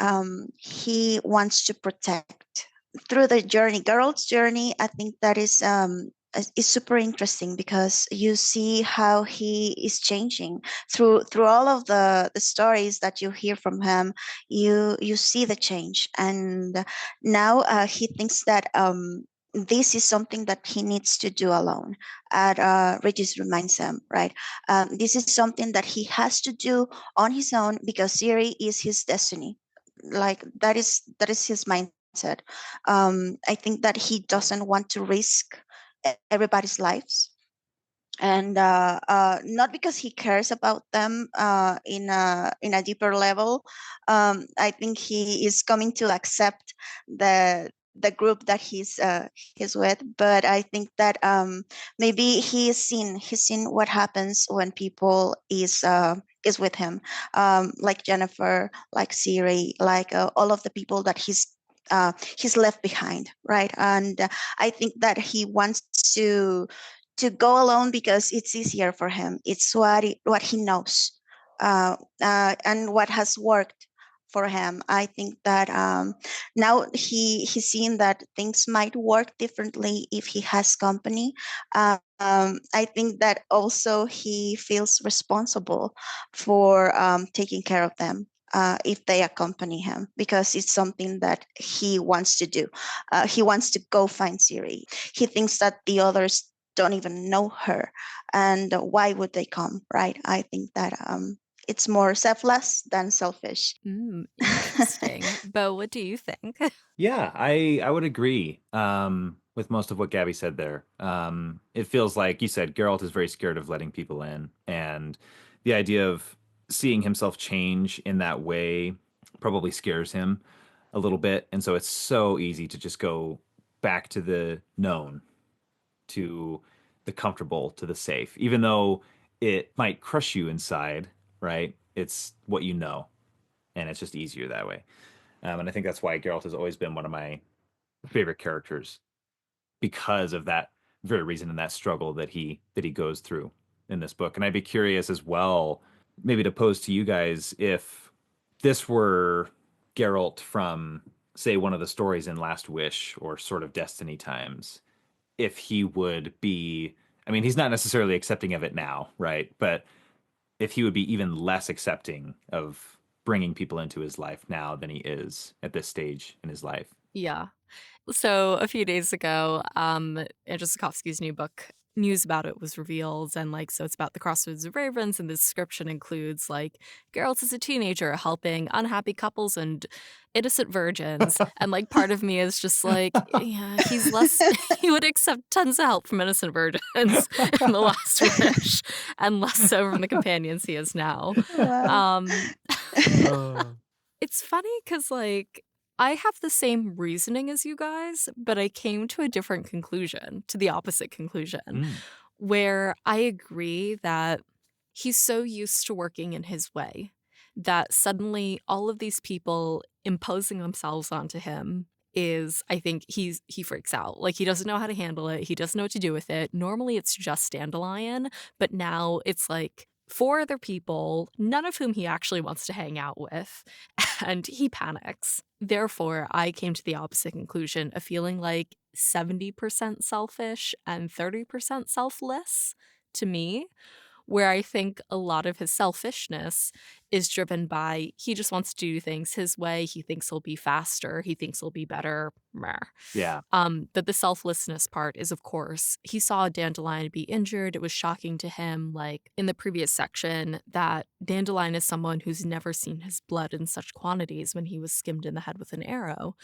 he wants to protect through the journey, Geralt's journey. I think that is super interesting because you see how he is changing through all of the stories that you hear from him. You see the change, and now he thinks that this is something that he needs to do alone. Regis reminds him, right? This is something that he has to do on his own because Siri is his destiny. Like that is his mindset. I think that he doesn't want to risk everybody's lives, and not because he cares about them in a deeper level. I think he is coming to accept the group that he's with, but I think that maybe he's seen what happens when people is with him, like Jennifer, like Siri, like all of the people that he's left behind, right? And I think that he wants to go alone because it's easier for him. It's what he knows, and what has worked for him. I think that now he's seen that things might work differently if he has company. I think that also he feels responsible for taking care of them. If they accompany him, because it's something that he wants to do. He wants to go find Siri. He thinks that the others don't even know her, and why would they come, right? I think that it's more selfless than selfish. Interesting. Bo, what do you think? Yeah, I would agree with most of what Gabby said there. It feels like you said Geralt is very scared of letting people in, and the idea of seeing himself change in that way probably scares him a little bit. And so it's so easy to just go back to the known, to the comfortable, to the safe, even though it might crush you inside, right? It's what you know, and it's just easier that way. And I think that's why Geralt has always been one of my favorite characters, because of that very reason and that struggle that he goes through in this book. And I'd be curious as well, maybe to pose to you guys, if this were Geralt from, say, one of the stories in Last Wish or sort of Destiny times, if he would be, I mean, he's not necessarily accepting of it now, right? But if he would be even less accepting of bringing people into his life now than he is at this stage in his life. Yeah. So a few days ago, Andrzej Sapkowski's new book, news about it was revealed, and like, so it's about the Crossroads of Ravens, and the description includes like Geralt as a teenager helping unhappy couples and innocent virgins, and like part of me is just like, yeah, he's less. He would accept tons of help from innocent virgins in the Last Wish, and less so from the companions he is now. Wow. Um, Oh. it's funny because, like, I have the same reasoning as you guys, but I came to a different conclusion, to the opposite conclusion, Mm. where I agree that he's so used to working in his way that suddenly all of these people imposing themselves onto him is, I think he freaks out. Like, he doesn't know how to handle it. He doesn't know what to do with it. Normally it's just Dandelion, but now it's like four other people, none of whom he actually wants to hang out with, and he panics. Therefore, I came to the opposite conclusion of feeling like 70% selfish and 30% selfless to me, where I think a lot of his selfishness is driven by he just wants to do things his way. He thinks he'll be faster. He thinks he'll be better. Meh. Yeah. But the selflessness part is, of course, he saw Dandelion be injured. It was shocking to him, like in the previous section, that Dandelion is someone who's never seen his blood in such quantities when he was skimmed in the head with an arrow.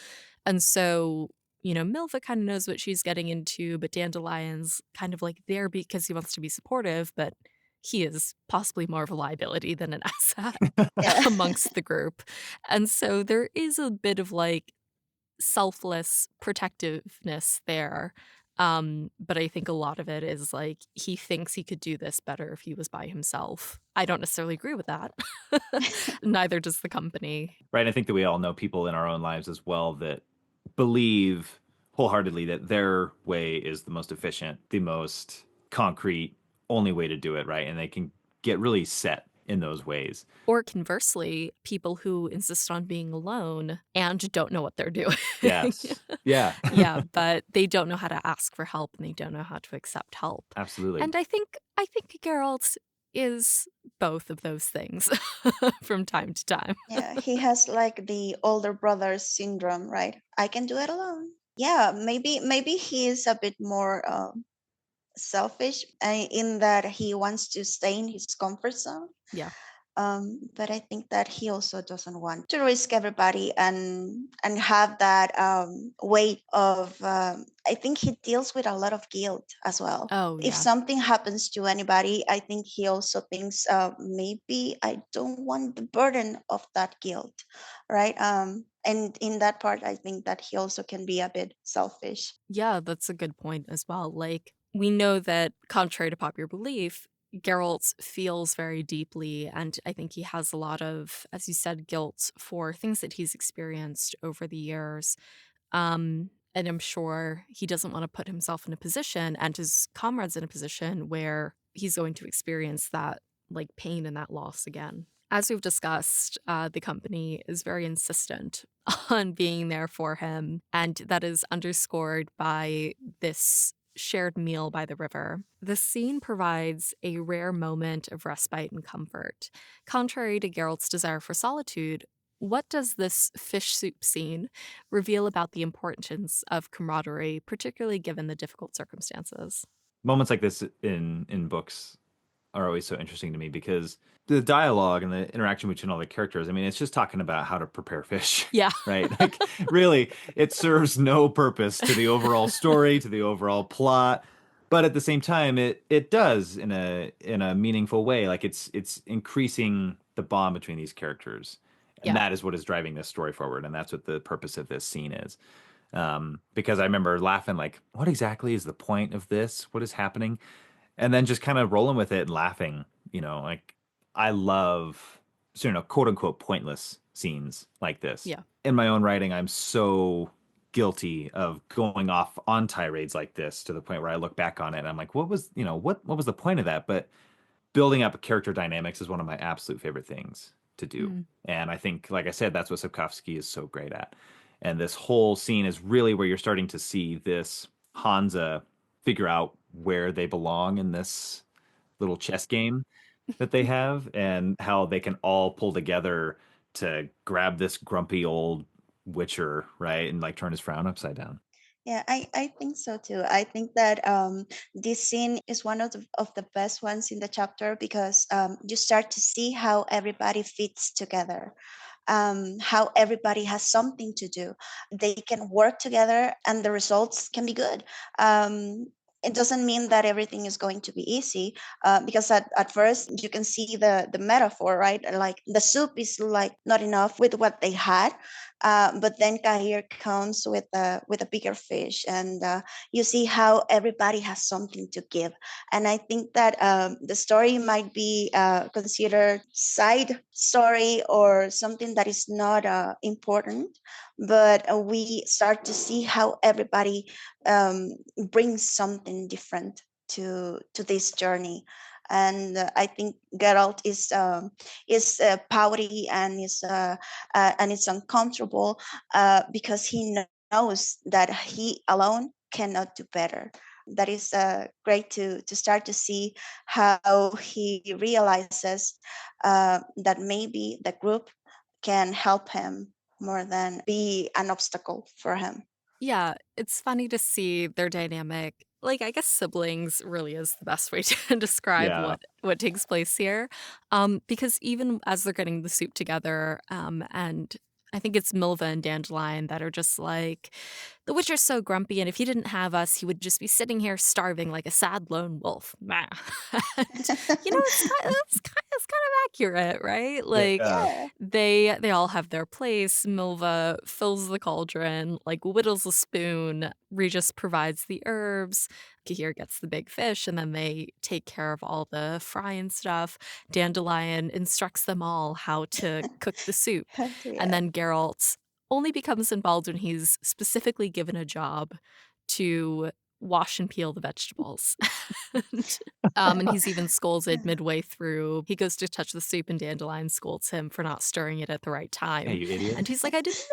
And so, you know, Milva kind of knows what she's getting into, but Dandelion's kind of like there because he wants to be supportive, but he is possibly more of a liability than an asset Yeah. amongst the group. And so there is a bit of like selfless protectiveness there. But I think a lot of it is like he thinks he could do this better if he was by himself. I don't necessarily agree with that. Neither does the company. Right. I think that we all know people in our own lives as well that believe wholeheartedly that their way is the most efficient, the most concrete, only way to do it, right? And they can get really set in those ways. Or conversely, people who insist on being alone and don't know what they're doing. Yes. Yeah. Yeah, but they don't know how to ask for help and they don't know how to accept help. Absolutely. And I think Geralt is both of those things from time to time. Yeah, he has like the older brother syndrome, right? I can do it alone. Yeah, maybe he is a bit more selfish in that he wants to stay in his comfort zone. Yeah. But I think that he also doesn't want to risk everybody and have that weight of. I think he deals with a lot of guilt as well. Oh, If yeah. something happens to anybody, I think he also thinks maybe I don't want the burden of that guilt, right? And in that part, I think that he also can be a bit selfish. Yeah, that's a good point as well. Like, we know that, contrary to popular belief, Geralt feels very deeply, and I think he has a lot of, as you said, guilt for things that he's experienced over the years. And I'm sure he doesn't want to put himself in a position and his comrades in a position where he's going to experience that like pain and that loss again. As we've discussed, the company is very insistent on being there for him, and that is underscored by this shared meal by the river. The scene provides a rare moment of respite and comfort. Contrary to Geralt's desire for solitude, what does this fish soup scene reveal about the importance of camaraderie, particularly given the difficult circumstances? Moments like this in books are always so interesting to me because the dialogue and the interaction between all the characters, I mean, it's just talking about how to prepare fish. Yeah. Right? Like, really, it serves no purpose to the overall story, to the overall plot. But at the same time, it does in a meaningful way. Like, it's increasing the bond between these characters. And Yeah. that is what is driving this story forward. And that's what the purpose of this scene is. Because I remember laughing, like, what exactly is the point of this? What is happening? And then just kind of rolling with it and laughing, like I love, quote unquote, pointless scenes like this. Yeah. In my own writing, I'm so guilty of going off on tirades like this to the point where I look back on it and I'm like, what was the point of that? But building up character dynamics is one of my absolute favorite things to do. And I think, like I said, that's what Sapkowski is so great at. And this whole scene is really where you're starting to see this Hansa figure out where they belong in this little chess game. that they have and how they can all pull together to grab this grumpy old witcher, right? And like turn his frown upside down. Yeah, I think so too. I think that this scene is one of the best ones in the chapter because you start to see how everybody fits together, how everybody has something to do. They can work together and the results can be good. It doesn't mean that everything is going to be easy because at first you can see the metaphor, right? Like the soup is like not enough with what they had, but then Kahir comes with a bigger fish, and you see how everybody has something to give. And I think that the story might be considered side story or something that is not important, but we start to see how everybody brings something different to this journey. And I think Geralt is pouty and is uncomfortable because he knows that he alone cannot do better. That is great to start to see how he realizes that maybe the group can help him more than be an obstacle for him. Yeah, it's funny to see their dynamic. Like, I guess siblings really is the best way to describe Yeah. what takes place here. Because even as they're getting the soup together, and I think it's Milva and Dandelion that are just like, the Witcher's so grumpy, and if he didn't have us, he would just be sitting here starving like a sad lone wolf. Meh. And it's kind of accurate, right? Like Yeah. Yeah. they all have their place. Milva fills the cauldron, like whittles a spoon. Regis provides the herbs. Kahir gets the big fish, and then they take care of all the frying stuff. Dandelion instructs them all how to cook the soup. And Yeah. then Geralt only becomes involved when he's specifically given a job to wash and peel the vegetables. and, and he's even scolded midway through. He goes to touch the soup, and Dandelion scolds him for not stirring it at the right Hey, time. you idiot. And he's like, I didn't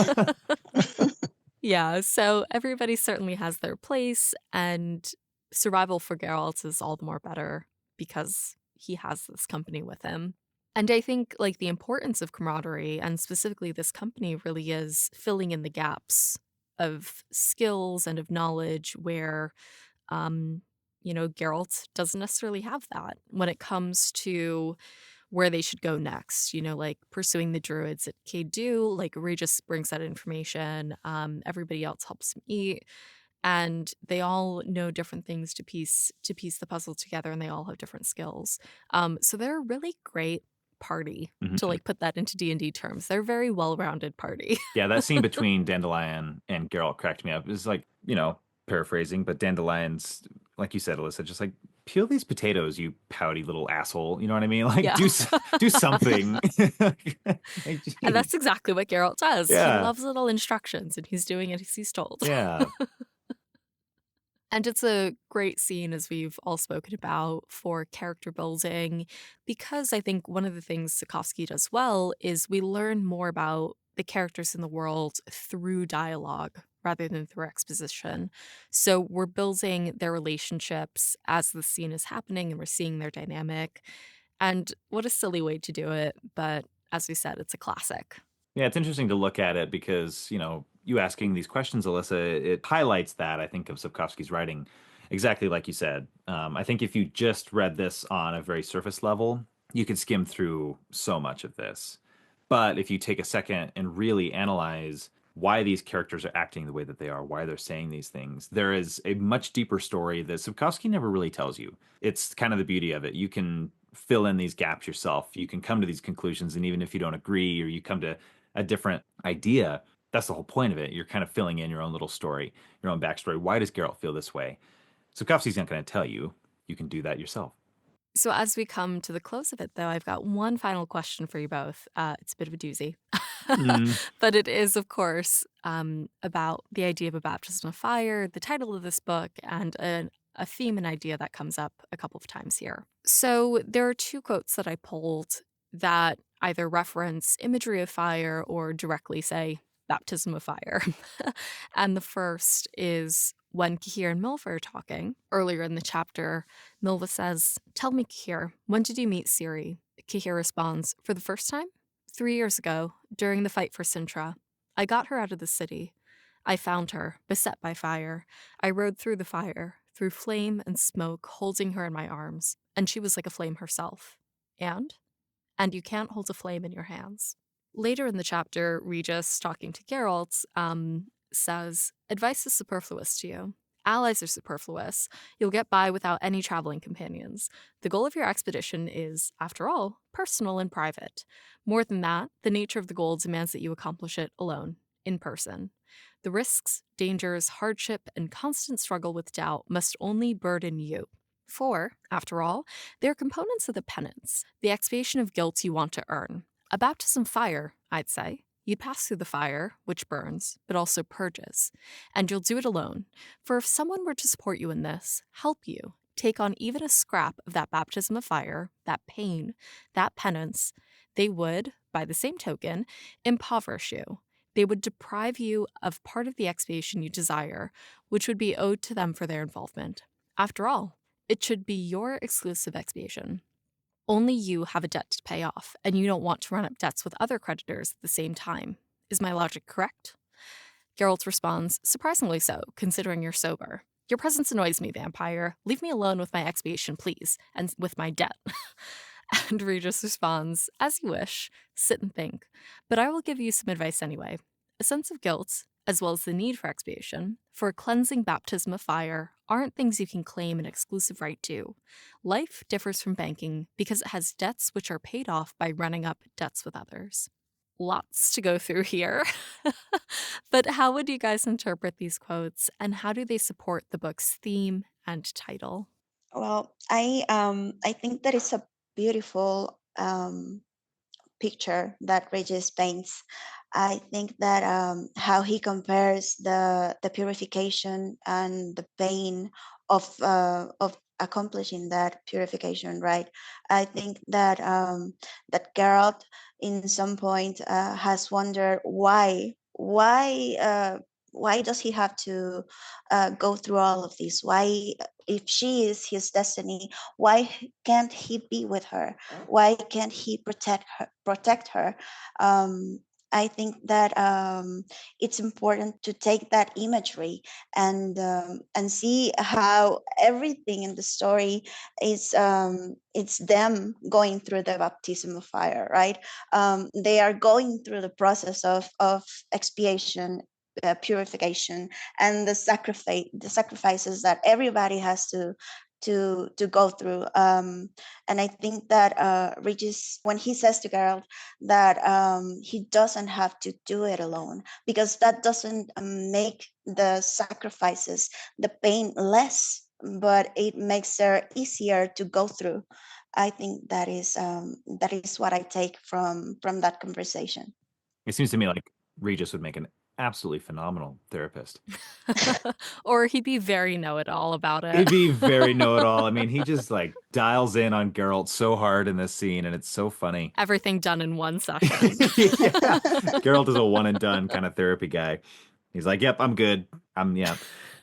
know. Yeah, so everybody certainly has their place, and survival for Geralt is all the more better because he has this company with him. And I think like the importance of camaraderie and specifically this company really is filling in the gaps of skills and of knowledge where um Geralt doesn't necessarily have that when it comes to where they should go next, like pursuing the druids at K-Do, like Regis brings that information. Everybody else helps him eat. And they all know different things to piece the puzzle together, and they all have different skills. So they're a really great party to Mhm. like put that into D&D terms. They're a very well-rounded party. Yeah, that scene between Dandelion and Geralt cracked me up. It's like, paraphrasing, but Dandelion's, like you said, Alyssa, just like peel these potatoes, you pouty little asshole. You know what I mean? Like Yeah. do something. Like, And geez. that's exactly what Geralt does. He Yeah. loves little instructions, and he's doing it as he's told. Yeah. And it's a great scene, as we've all spoken about, for character building, because I think one of the things Sapkowski does well is we learn more about the characters in the world through dialogue rather than through exposition. So we're building their relationships as the scene is happening, and we're seeing their dynamic. And what a silly way to do it, but as we said, it's a classic. Yeah, it's interesting to look at it because, you asking these questions, Alyssa, it highlights that, I think, of Sapkowski's writing, exactly like you said. I think if you just read this on a very surface level, you could skim through so much of this. But if you take a second and really analyze why these characters are acting the way that they are, why they're saying these things, there is a much deeper story that Sapkowski never really tells you. It's kind of the beauty of it. You can fill in these gaps yourself. You can come to these conclusions, and even if you don't agree or you come to a different idea, that's the whole point of it. You're kind of filling in your own little story, your own backstory. Why does Geralt feel this way? Sapkowski's not going to tell you. You can do that yourself. So, as we come to the close of it, though, I've got one final question for you both. It's a bit of a doozy. Mm. But it is, of course, about the idea of a baptism of fire, the title of this book, and a theme and idea that comes up a couple of times here. So, there are two quotes that I pulled that either reference imagery of fire or directly say baptism of fire. And the first is when Cahir and Milva are talking. Earlier in the chapter, Milva says, "Tell me, Cahir, when did you meet Ciri?" Cahir responds, "For the first time? 3 years ago, during the fight for Sintra. I got her out of the city. I found her, beset by fire. I rode through the fire, through flame and smoke, holding her in my arms, and she was like a flame herself. And you can't hold a flame in your hands." Later in the chapter, Regis, talking to Geralt, says, "Advice is superfluous to you. Allies are superfluous. You'll get by without any traveling companions. The goal of your expedition is, after all, personal and private. More than that, the nature of the goal demands that you accomplish it alone, in person. The risks, dangers, hardship, and constant struggle with doubt must only burden you. For, after all, they're components of the penance, the expiation of guilt you want to earn. A baptism fire, I'd say. You'd pass through the fire, which burns, but also purges. And you'll do it alone. For if someone were to support you in this, help you, take on even a scrap of that baptism of fire, that pain, that penance, they would, by the same token, impoverish you. They would deprive you of part of the expiation you desire, which would be owed to them for their involvement. After all, it should be your exclusive expiation. Only you have a debt to pay off, and you don't want to run up debts with other creditors at the same time. Is my logic correct?" Geralt responds, "Surprisingly so, considering you're sober. Your presence annoys me, vampire. Leave me alone with my expiation, please, and with my debt." And Regis responds, "As you wish. Sit and think. But I will give you some advice anyway. A sense of guilt, as well as the need for expiation, for a cleansing baptism of fire, aren't things you can claim an exclusive right to. Life differs from banking because it has debts which are paid off by running up debts with others." Lots to go through here. But how would you guys interpret these quotes, and how do they support the book's theme and title? Well, I think that it's a beautiful picture that Regis paints. I think that how he compares the purification and the pain of accomplishing that purification, right? I think that that Geralt, in some point, has wondered why does he have to go through all of this? Why, if she is his destiny, why can't he be with her? Why can't he protect her? I think that it's important to take that imagery and see how everything in the story is it's them going through the baptism of fire, right? They are going through the process of expiation, purification, and the sacrifices that everybody has to go through. And I think that Regis, when he says to Geralt that he doesn't have to do it alone, because that doesn't make the sacrifices, the pain less, but it makes it easier to go through. I think that is what I take from that conversation. It seems to me like Regis would make an absolutely phenomenal therapist. Or he'd be very know-it-all about it. He'd be very know-it-all. I mean, he just like dials in on Geralt so hard in this scene, and it's so funny. Everything done in one session. Yeah. Geralt is a one and done kind of therapy guy. He's like, "Yep, I'm good. I'm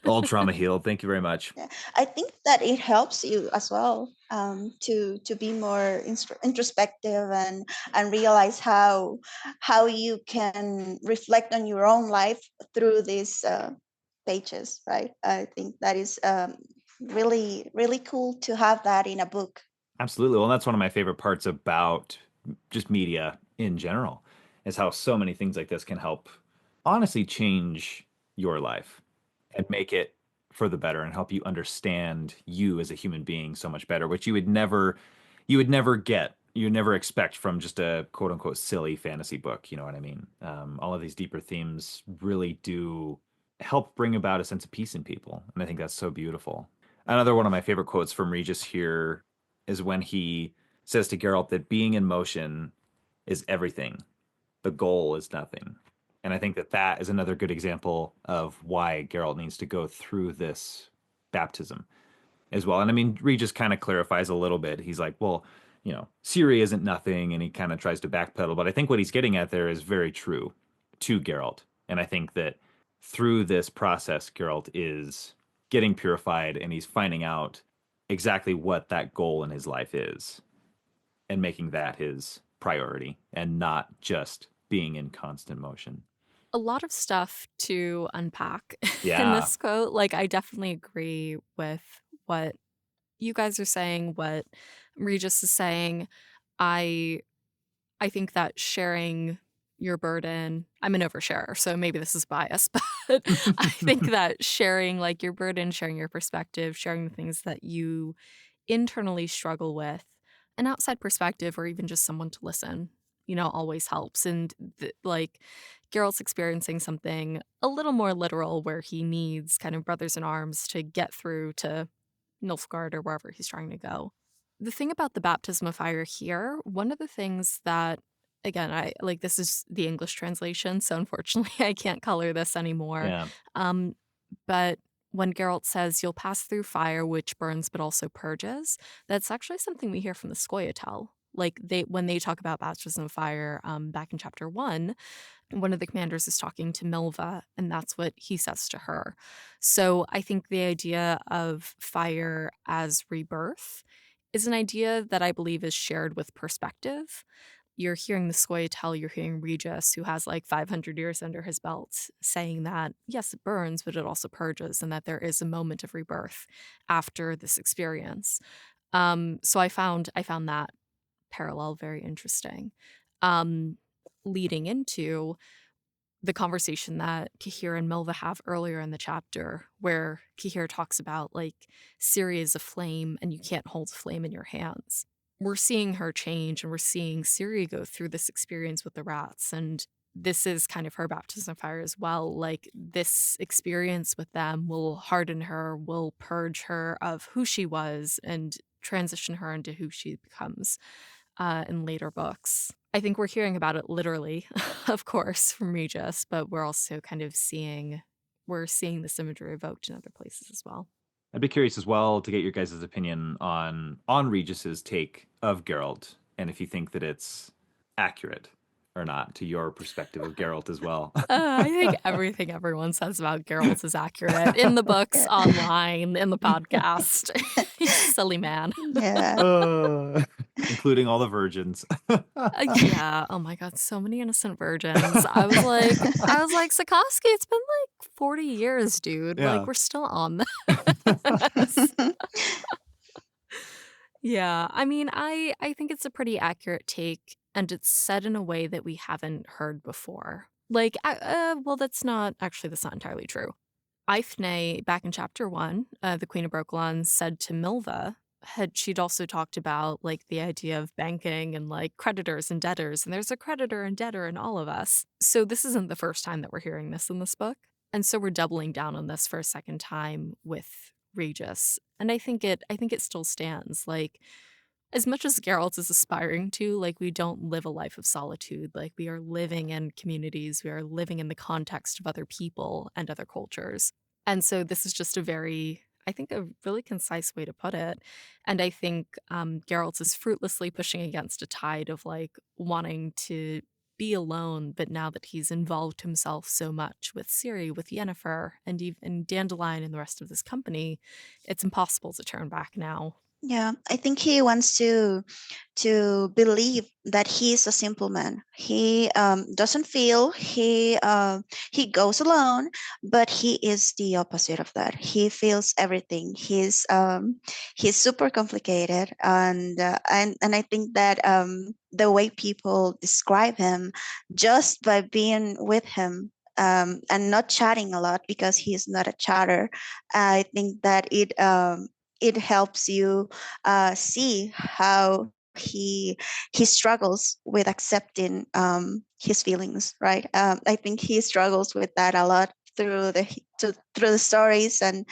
all trauma healed. Thank you very much." Yeah. I think that it helps you as well to be more introspective and realize how you can reflect on your own life through these pages, right? I think that is really, really cool to have that in a book. Absolutely. Well, that's one of my favorite parts about just media in general, is how so many things like this can help honestly change your life and make it for the better and help you understand you as a human being so much better, which you would never get, you would never expect from just a quote unquote silly fantasy book. You know what I mean? All of these deeper themes really do help bring about a sense of peace in people. And I think that's so beautiful. Another one of my favorite quotes from Regis here is when he says to Geralt that being in motion is everything. The goal is nothing. And I think that that is another good example of why Geralt needs to go through this baptism as well. And I mean, Regis kind of clarifies a little bit. He's like, well, Ciri isn't nothing, and he kind of tries to backpedal. But I think what he's getting at there is very true to Geralt. And I think that through this process, Geralt is getting purified and he's finding out exactly what that goal in his life is and making that his priority and not just being in constant motion. A lot of stuff to unpack in Yeah. this quote. Like, I definitely agree with what you guys are saying, what Regis is saying. I I think that sharing your burden, I'm an oversharer, so maybe this is bias, but I think that sharing like your burden, sharing your perspective, sharing the things that you internally struggle with, an outside perspective or even just someone to listen, always helps. And like Geralt's experiencing something a little more literal where he needs kind of brothers in arms to get through to Nilfgaard or wherever he's trying to go. The thing about the baptism of fire here, one of the things that, again, I like this is the English translation, so unfortunately I can't color this anymore. Yeah. Um, but when Geralt says you'll pass through fire which burns but also purges, that's actually something we hear from the Scoia'tael. Like when they talk about baptism of fire, back in chapter 1, one of the commanders is talking to Milva, and that's what he says to her. So I think the idea of fire as rebirth is an idea that I believe is shared with perspective. You're hearing the Scoia'tael, you're hearing Regis, who has like 500 years under his belt, saying that, yes, it burns, but it also purges, and that there is a moment of rebirth after this experience. So I found that parallel very interesting. Um, Leading into the conversation that Cahir and Milva have earlier in the chapter, where Cahir talks about like Ciri is a flame and you can't hold a flame in your hands. We're seeing her change and we're seeing Ciri go through this experience with the rats. And this is kind of her baptism of fire as well. Like this experience with them will harden her, will purge her of who she was and transition her into who she becomes in later books. I think we're hearing about it literally, of course, from Regis, but we're also kind of seeing this imagery evoked in other places as well. I'd be curious as well to get your guys' opinion on Regis's take of Geralt and if you think that it's accurate or not to your perspective of Geralt as well. I think everything everyone says about Geralt is accurate in the books, online, in the podcast. He's a silly man. Yeah. Including all the virgins. Yeah. Oh my God, so many innocent virgins. I was like, Sapkowski, it's been like 40 years, dude. Yeah. Like, we're still on this. Yeah. I mean, I think it's a pretty accurate take, and it's said in a way that we haven't heard before. Like, well, that's not entirely true. Eithne, back in chapter 1, the Queen of Brokilon said to Milva, she'd also talked about like the idea of banking and like creditors and debtors, and there's a creditor and debtor in all of us. So this isn't the first time that we're hearing this in this book. And so we're doubling down on this for a second time with Regis. And I think it still stands. Like, as much as Geralt is aspiring to, like, we don't live a life of solitude. Like, we are living in communities, we are living in the context of other people and other cultures. And so this is just I think, a really concise way to put it. And I think Geralt is fruitlessly pushing against a tide of, like, wanting to be alone, but now that he's involved himself so much with Ciri, with Yennefer, and even Dandelion and the rest of this company, it's impossible to turn back now. Yeah, I think he wants to believe that he's a simple man. He doesn't feel, he goes alone, but he is the opposite of that. He feels everything. He's super complicated, and I think that the way people describe him just by being with him. And not chatting a lot because he's not a chatter. I think that it helps you see how he struggles with accepting his feelings, right? I think he struggles with that a lot through the stories and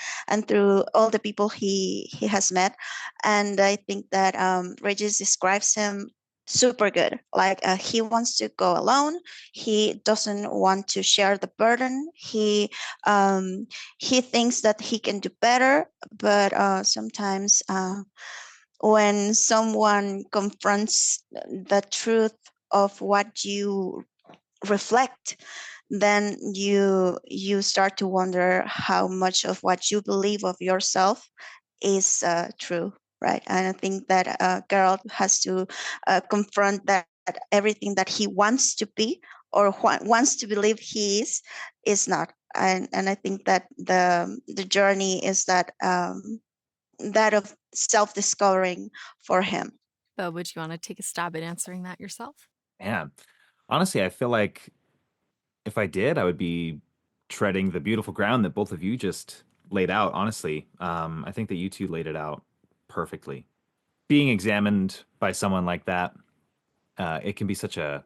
through all the people he has met. And I think that Regis describes him super good. Like he wants to go alone. He doesn't want to share the burden. He thinks that he can do better, but sometimes when someone confronts the truth of what you reflect, then you start to wonder how much of what you believe of yourself is true, right? And I think that Geralt has to confront that everything that he wants to be or wants to believe he is not. And I think that the journey is that of self-discovering for him. But would you want to take a stab at answering that yourself? Man, honestly, I feel like if I did, I would be treading the beautiful ground that both of you just laid out. Honestly, I think that you two laid it out perfectly. Being examined by someone like that, it can be such an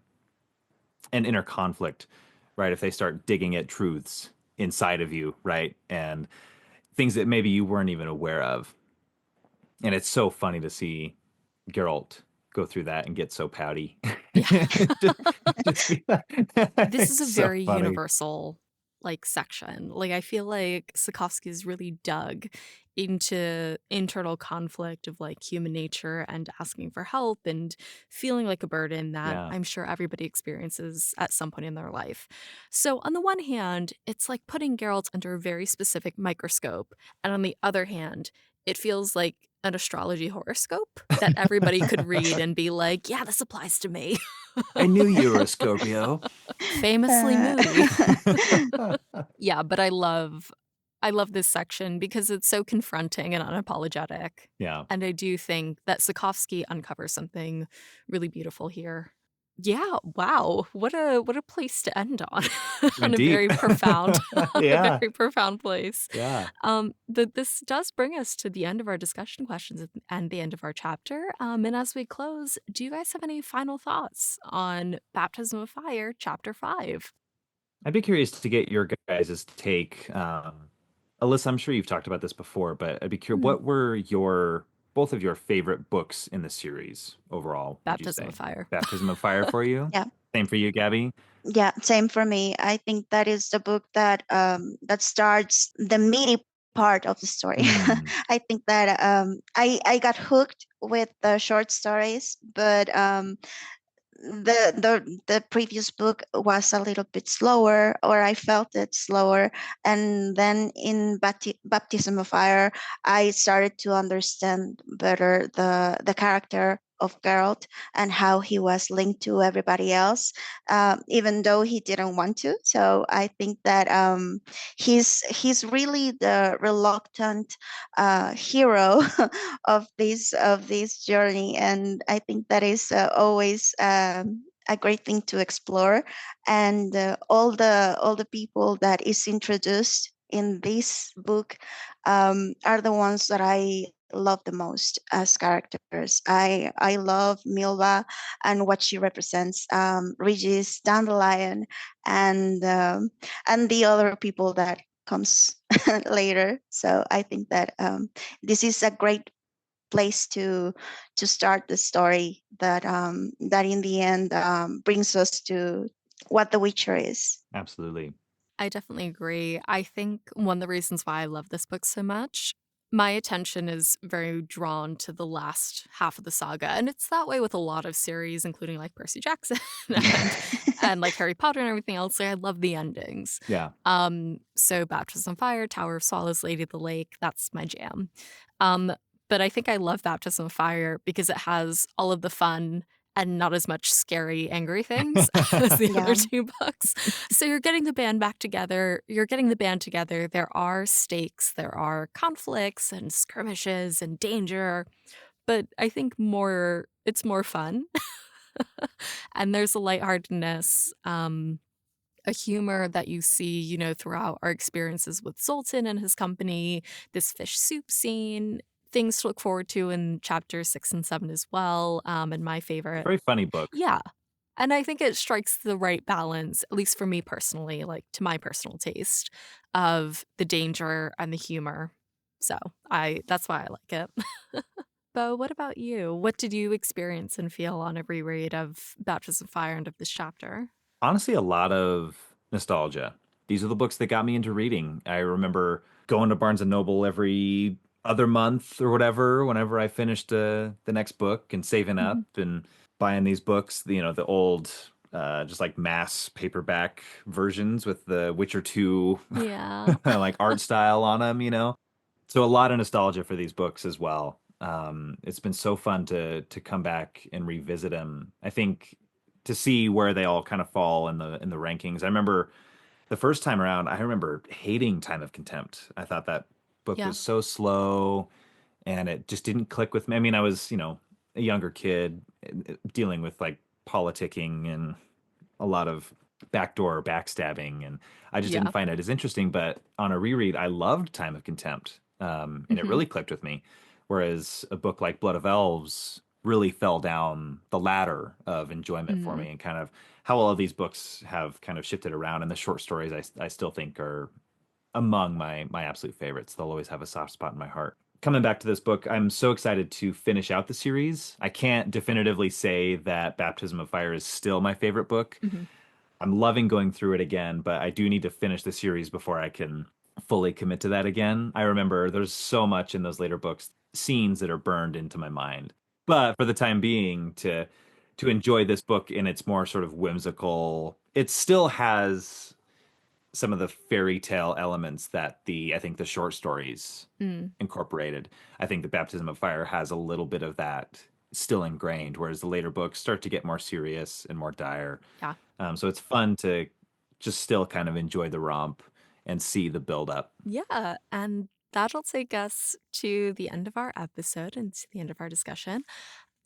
inner conflict, right? If they start digging at truths inside of you, right, and things that maybe you weren't even aware of. And it's so funny to see Geralt go through that and get so pouty. Yeah. Just This is a so very funny. universal like section. Like I feel like Sapkowski's really dug into internal conflict of like human nature and asking for help and feeling like a burden that Yeah. I'm sure everybody experiences at some point in their life. So on the one hand, it's like putting Geralt under a very specific microscope, and on the other hand, it feels like an astrology horoscope that everybody could read and be like, yeah, this applies to me. I knew you were a Scorpio. Famously moody. Yeah, but I love this section because it's so confronting and unapologetic. Yeah. And I do think that Sapkowski uncovers something really beautiful here. Yeah, wow. What a place to end on. On Went a deep. very profound on a Yeah. very profound place. Yeah. This does bring us to the end of our discussion questions and the end of our chapter. And as we close, do you guys have any final thoughts on Baptism of Fire, Chapter 5? I'd be curious to get your guys' take. Alyssa, I'm sure you've talked about this before, but I'd be curious, Hmm. what were both of your favorite books in the series overall, would you Baptism say? of Fire. Baptism of Fire for you? Yeah. Same for you, Gabby? Yeah, same for me. I think that is the book that that starts the meaty part of the story. Hmm. I think that I got hooked with the short stories, but the previous book was a little bit slower, or I felt it slower. And then in Baptism of Fire, I started to understand better the character of Geralt and how he was linked to everybody else, even though he didn't want to. So I think that he's really the reluctant hero of this journey, and I think that is always a great thing to explore. And all the people that is introduced in this book are the ones that I love the most as characters. I love Milva and what she represents, Regis, Dandelion, and the other people that comes later. So I think that this is a great place to start the story that in the end brings us to what The Witcher is. Absolutely. I definitely agree. I think one of the reasons why I love this book so much, my attention is very drawn to the last half of the saga. And it's that way with a lot of series, including like Percy Jackson and like Harry Potter and everything else. Like, I love the endings. Yeah. So Baptism of Fire, Tower of Swallows, Lady of the Lake, that's my jam. But I think I love Baptism of Fire because it has all of the fun and not as much scary, angry things as the Yeah. other two books. So you're getting the band back together. You're getting the band together. There are stakes, there are conflicts and skirmishes and danger, but I think it's more fun. And there's a lightheartedness, a humor that you see, throughout our experiences with Zoltan and his company, this fish soup scene, things to look forward to in chapters 6 and 7 as well. And my favorite. Very funny book. Yeah. And I think it strikes the right balance, at least for me personally, like to my personal taste, of the danger and the humor. So that's why I like it. Bo, what about you? What did you experience and feel on a reread of Baptism of Fire and of this chapter? Honestly, a lot of nostalgia. These are the books that got me into reading. I remember going to Barnes and Noble every other month or whatever, whenever I finished the next book and saving up and buying these books, the old just like mass paperback versions with the Witcher 2 Yeah. like art style on them, So a lot of nostalgia for these books as well. It's been so fun to come back and revisit them. I think to see where they all kind of fall in the rankings. I remember the first time around, I remember hating Time of Contempt. I thought that book Yeah. was so slow and it just didn't click with me. I mean, I was, a younger kid dealing with like politicking and a lot of backdoor backstabbing, and I just didn't Yeah. find it as interesting. But on a reread, I loved Time of Contempt, and it Hmm. really clicked with me. Whereas a book like Blood of Elves really fell down the ladder of enjoyment for Mm. me, and kind of how all of these books have kind of shifted around. And the short stories I still think are among my absolute favorites. They'll always have a soft spot in my heart. Coming back to this book, I'm so excited to finish out the series. I can't definitively say that Baptism of Fire is still my favorite book. Hmm. I'm loving going through it again, but I do need to finish the series before I can fully commit to that again. I remember there's so much in those later books, scenes that are burned into my mind. But for the time being, to enjoy this book in its more sort of whimsical, it still has some of the fairy tale elements that I think the short stories Mm. incorporated. I think the Baptism of Fire has a little bit of that still ingrained, whereas the later books start to get more serious and more dire. Yeah. So it's fun to just still kind of enjoy the romp and see the build up. Yeah. And that'll take us to the end of our episode and to the end of our discussion.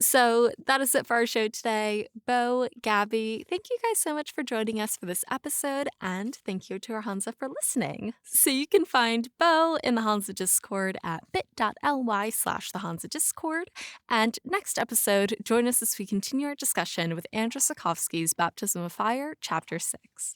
So that is it for our show today. Bo, Gabby, thank you guys so much for joining us for this episode, and thank you to our Hansa for listening. So you can find Bo in the Hansa Discord at bit.ly/the Hansa Discord. And next episode, join us as we continue our discussion with Andrzej Sapkowski's Baptism of Fire, Chapter 6.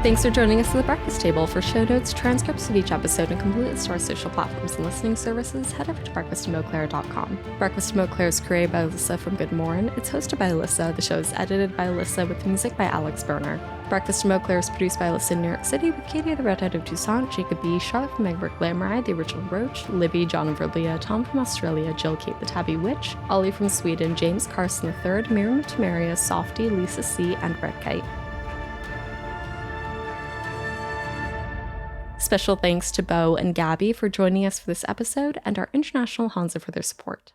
Thanks for joining us at the breakfast table. For show notes, transcripts of each episode, and complete lists to our social platforms and listening services, head over to breakfastandbeauclair.com. Breakfast and Beauclair is created by Alyssa from Good Morn. It's hosted by Alyssa. The show is edited by Alyssa with music by Alex Berner. Breakfast and Beauclair is produced by Alyssa in New York City with Katie the Redhead of Toussaint, Jacob B., Charlotte from Egbert Glamorai, the original Roach, Libby, John of Verblia, Tom from Australia, Jill Kate the Tabby Witch, Ollie from Sweden, James Carson III, Miriam of Temeria, Softy, Lisa C., and Red Kite. Special thanks to Bo and Gabby for joining us for this episode, and our International Hansa for their support.